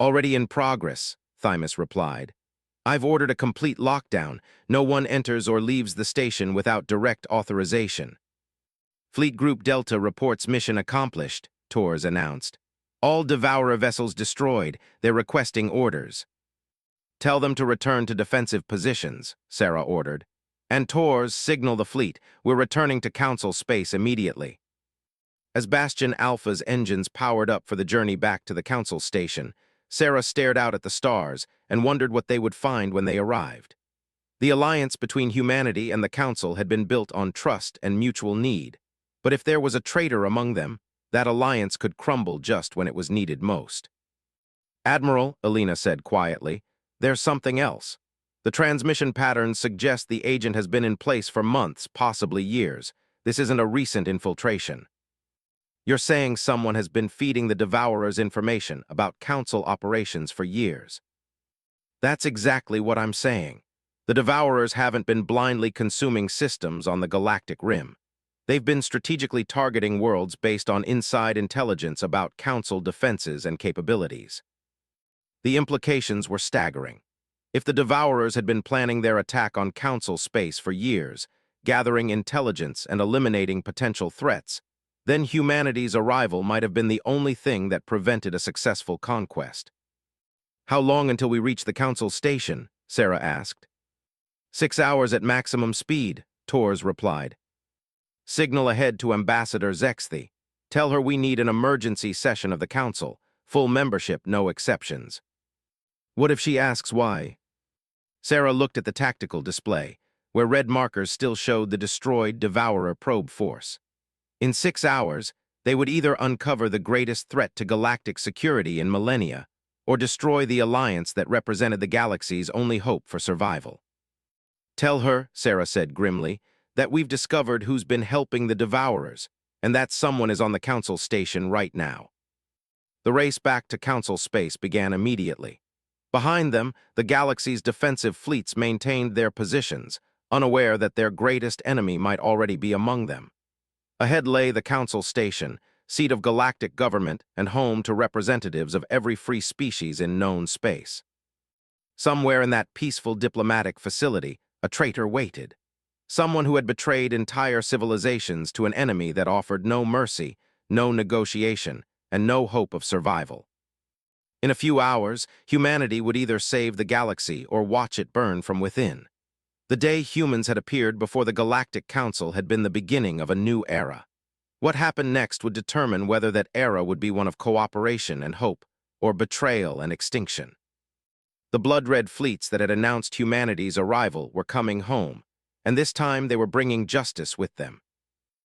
"Already in progress," Thymus replied. "I've ordered a complete lockdown. No one enters or leaves the station without direct authorization." "Fleet Group Delta reports mission accomplished," Tors announced. "All Devourer vessels destroyed. They're requesting orders." "Tell them to return to defensive positions," Sarah ordered. "And Tors, signal the fleet. We're returning to Council space immediately." As Bastion Alpha's engines powered up for the journey back to the Council Station, Sarah stared out at the stars and wondered what they would find when they arrived. The alliance between humanity and the Council had been built on trust and mutual need, but if there was a traitor among them, that alliance could crumble just when it was needed most. "Admiral," Alina said quietly, "there's something else. The transmission patterns suggest the agent has been in place for months, possibly years. This isn't a recent infiltration." "You're saying someone has been feeding the Devourers information about Council operations for years?" "That's exactly what I'm saying. The Devourers haven't been blindly consuming systems on the galactic rim. They've been strategically targeting worlds based on inside intelligence about Council defenses and capabilities." The implications were staggering. If the Devourers had been planning their attack on Council space for years, gathering intelligence and eliminating potential threats, then humanity's arrival might have been the only thing that prevented a successful conquest. "How long until we reach the Council Station?" Sarah asked. 6 hours at maximum speed," Tors replied. "Signal ahead to Ambassador Zexthi. Tell her we need an emergency session of the Council. Full membership, no exceptions." "What if she asks why?" Sarah looked at the tactical display, where red markers still showed the destroyed Devourer probe force. In 6 hours, they would either uncover the greatest threat to galactic security in millennia, or destroy the alliance that represented the galaxy's only hope for survival. "Tell her," Sarah said grimly, "that we've discovered who's been helping the Devourers, and that someone is on the Council Station right now." The race back to Council space began immediately. Behind them, the galaxy's defensive fleets maintained their positions, unaware that their greatest enemy might already be among them. Ahead lay the Council Station, seat of galactic government and home to representatives of every free species in known space. Somewhere in that peaceful diplomatic facility, a traitor waited. Someone who had betrayed entire civilizations to an enemy that offered no mercy, no negotiation, and no hope of survival. In a few hours, humanity would either save the galaxy or watch it burn from within. The day humans had appeared before the Galactic Council had been the beginning of a new era. What happened next would determine whether that era would be one of cooperation and hope, or betrayal and extinction. The blood-red fleets that had announced humanity's arrival were coming home, and this time they were bringing justice with them.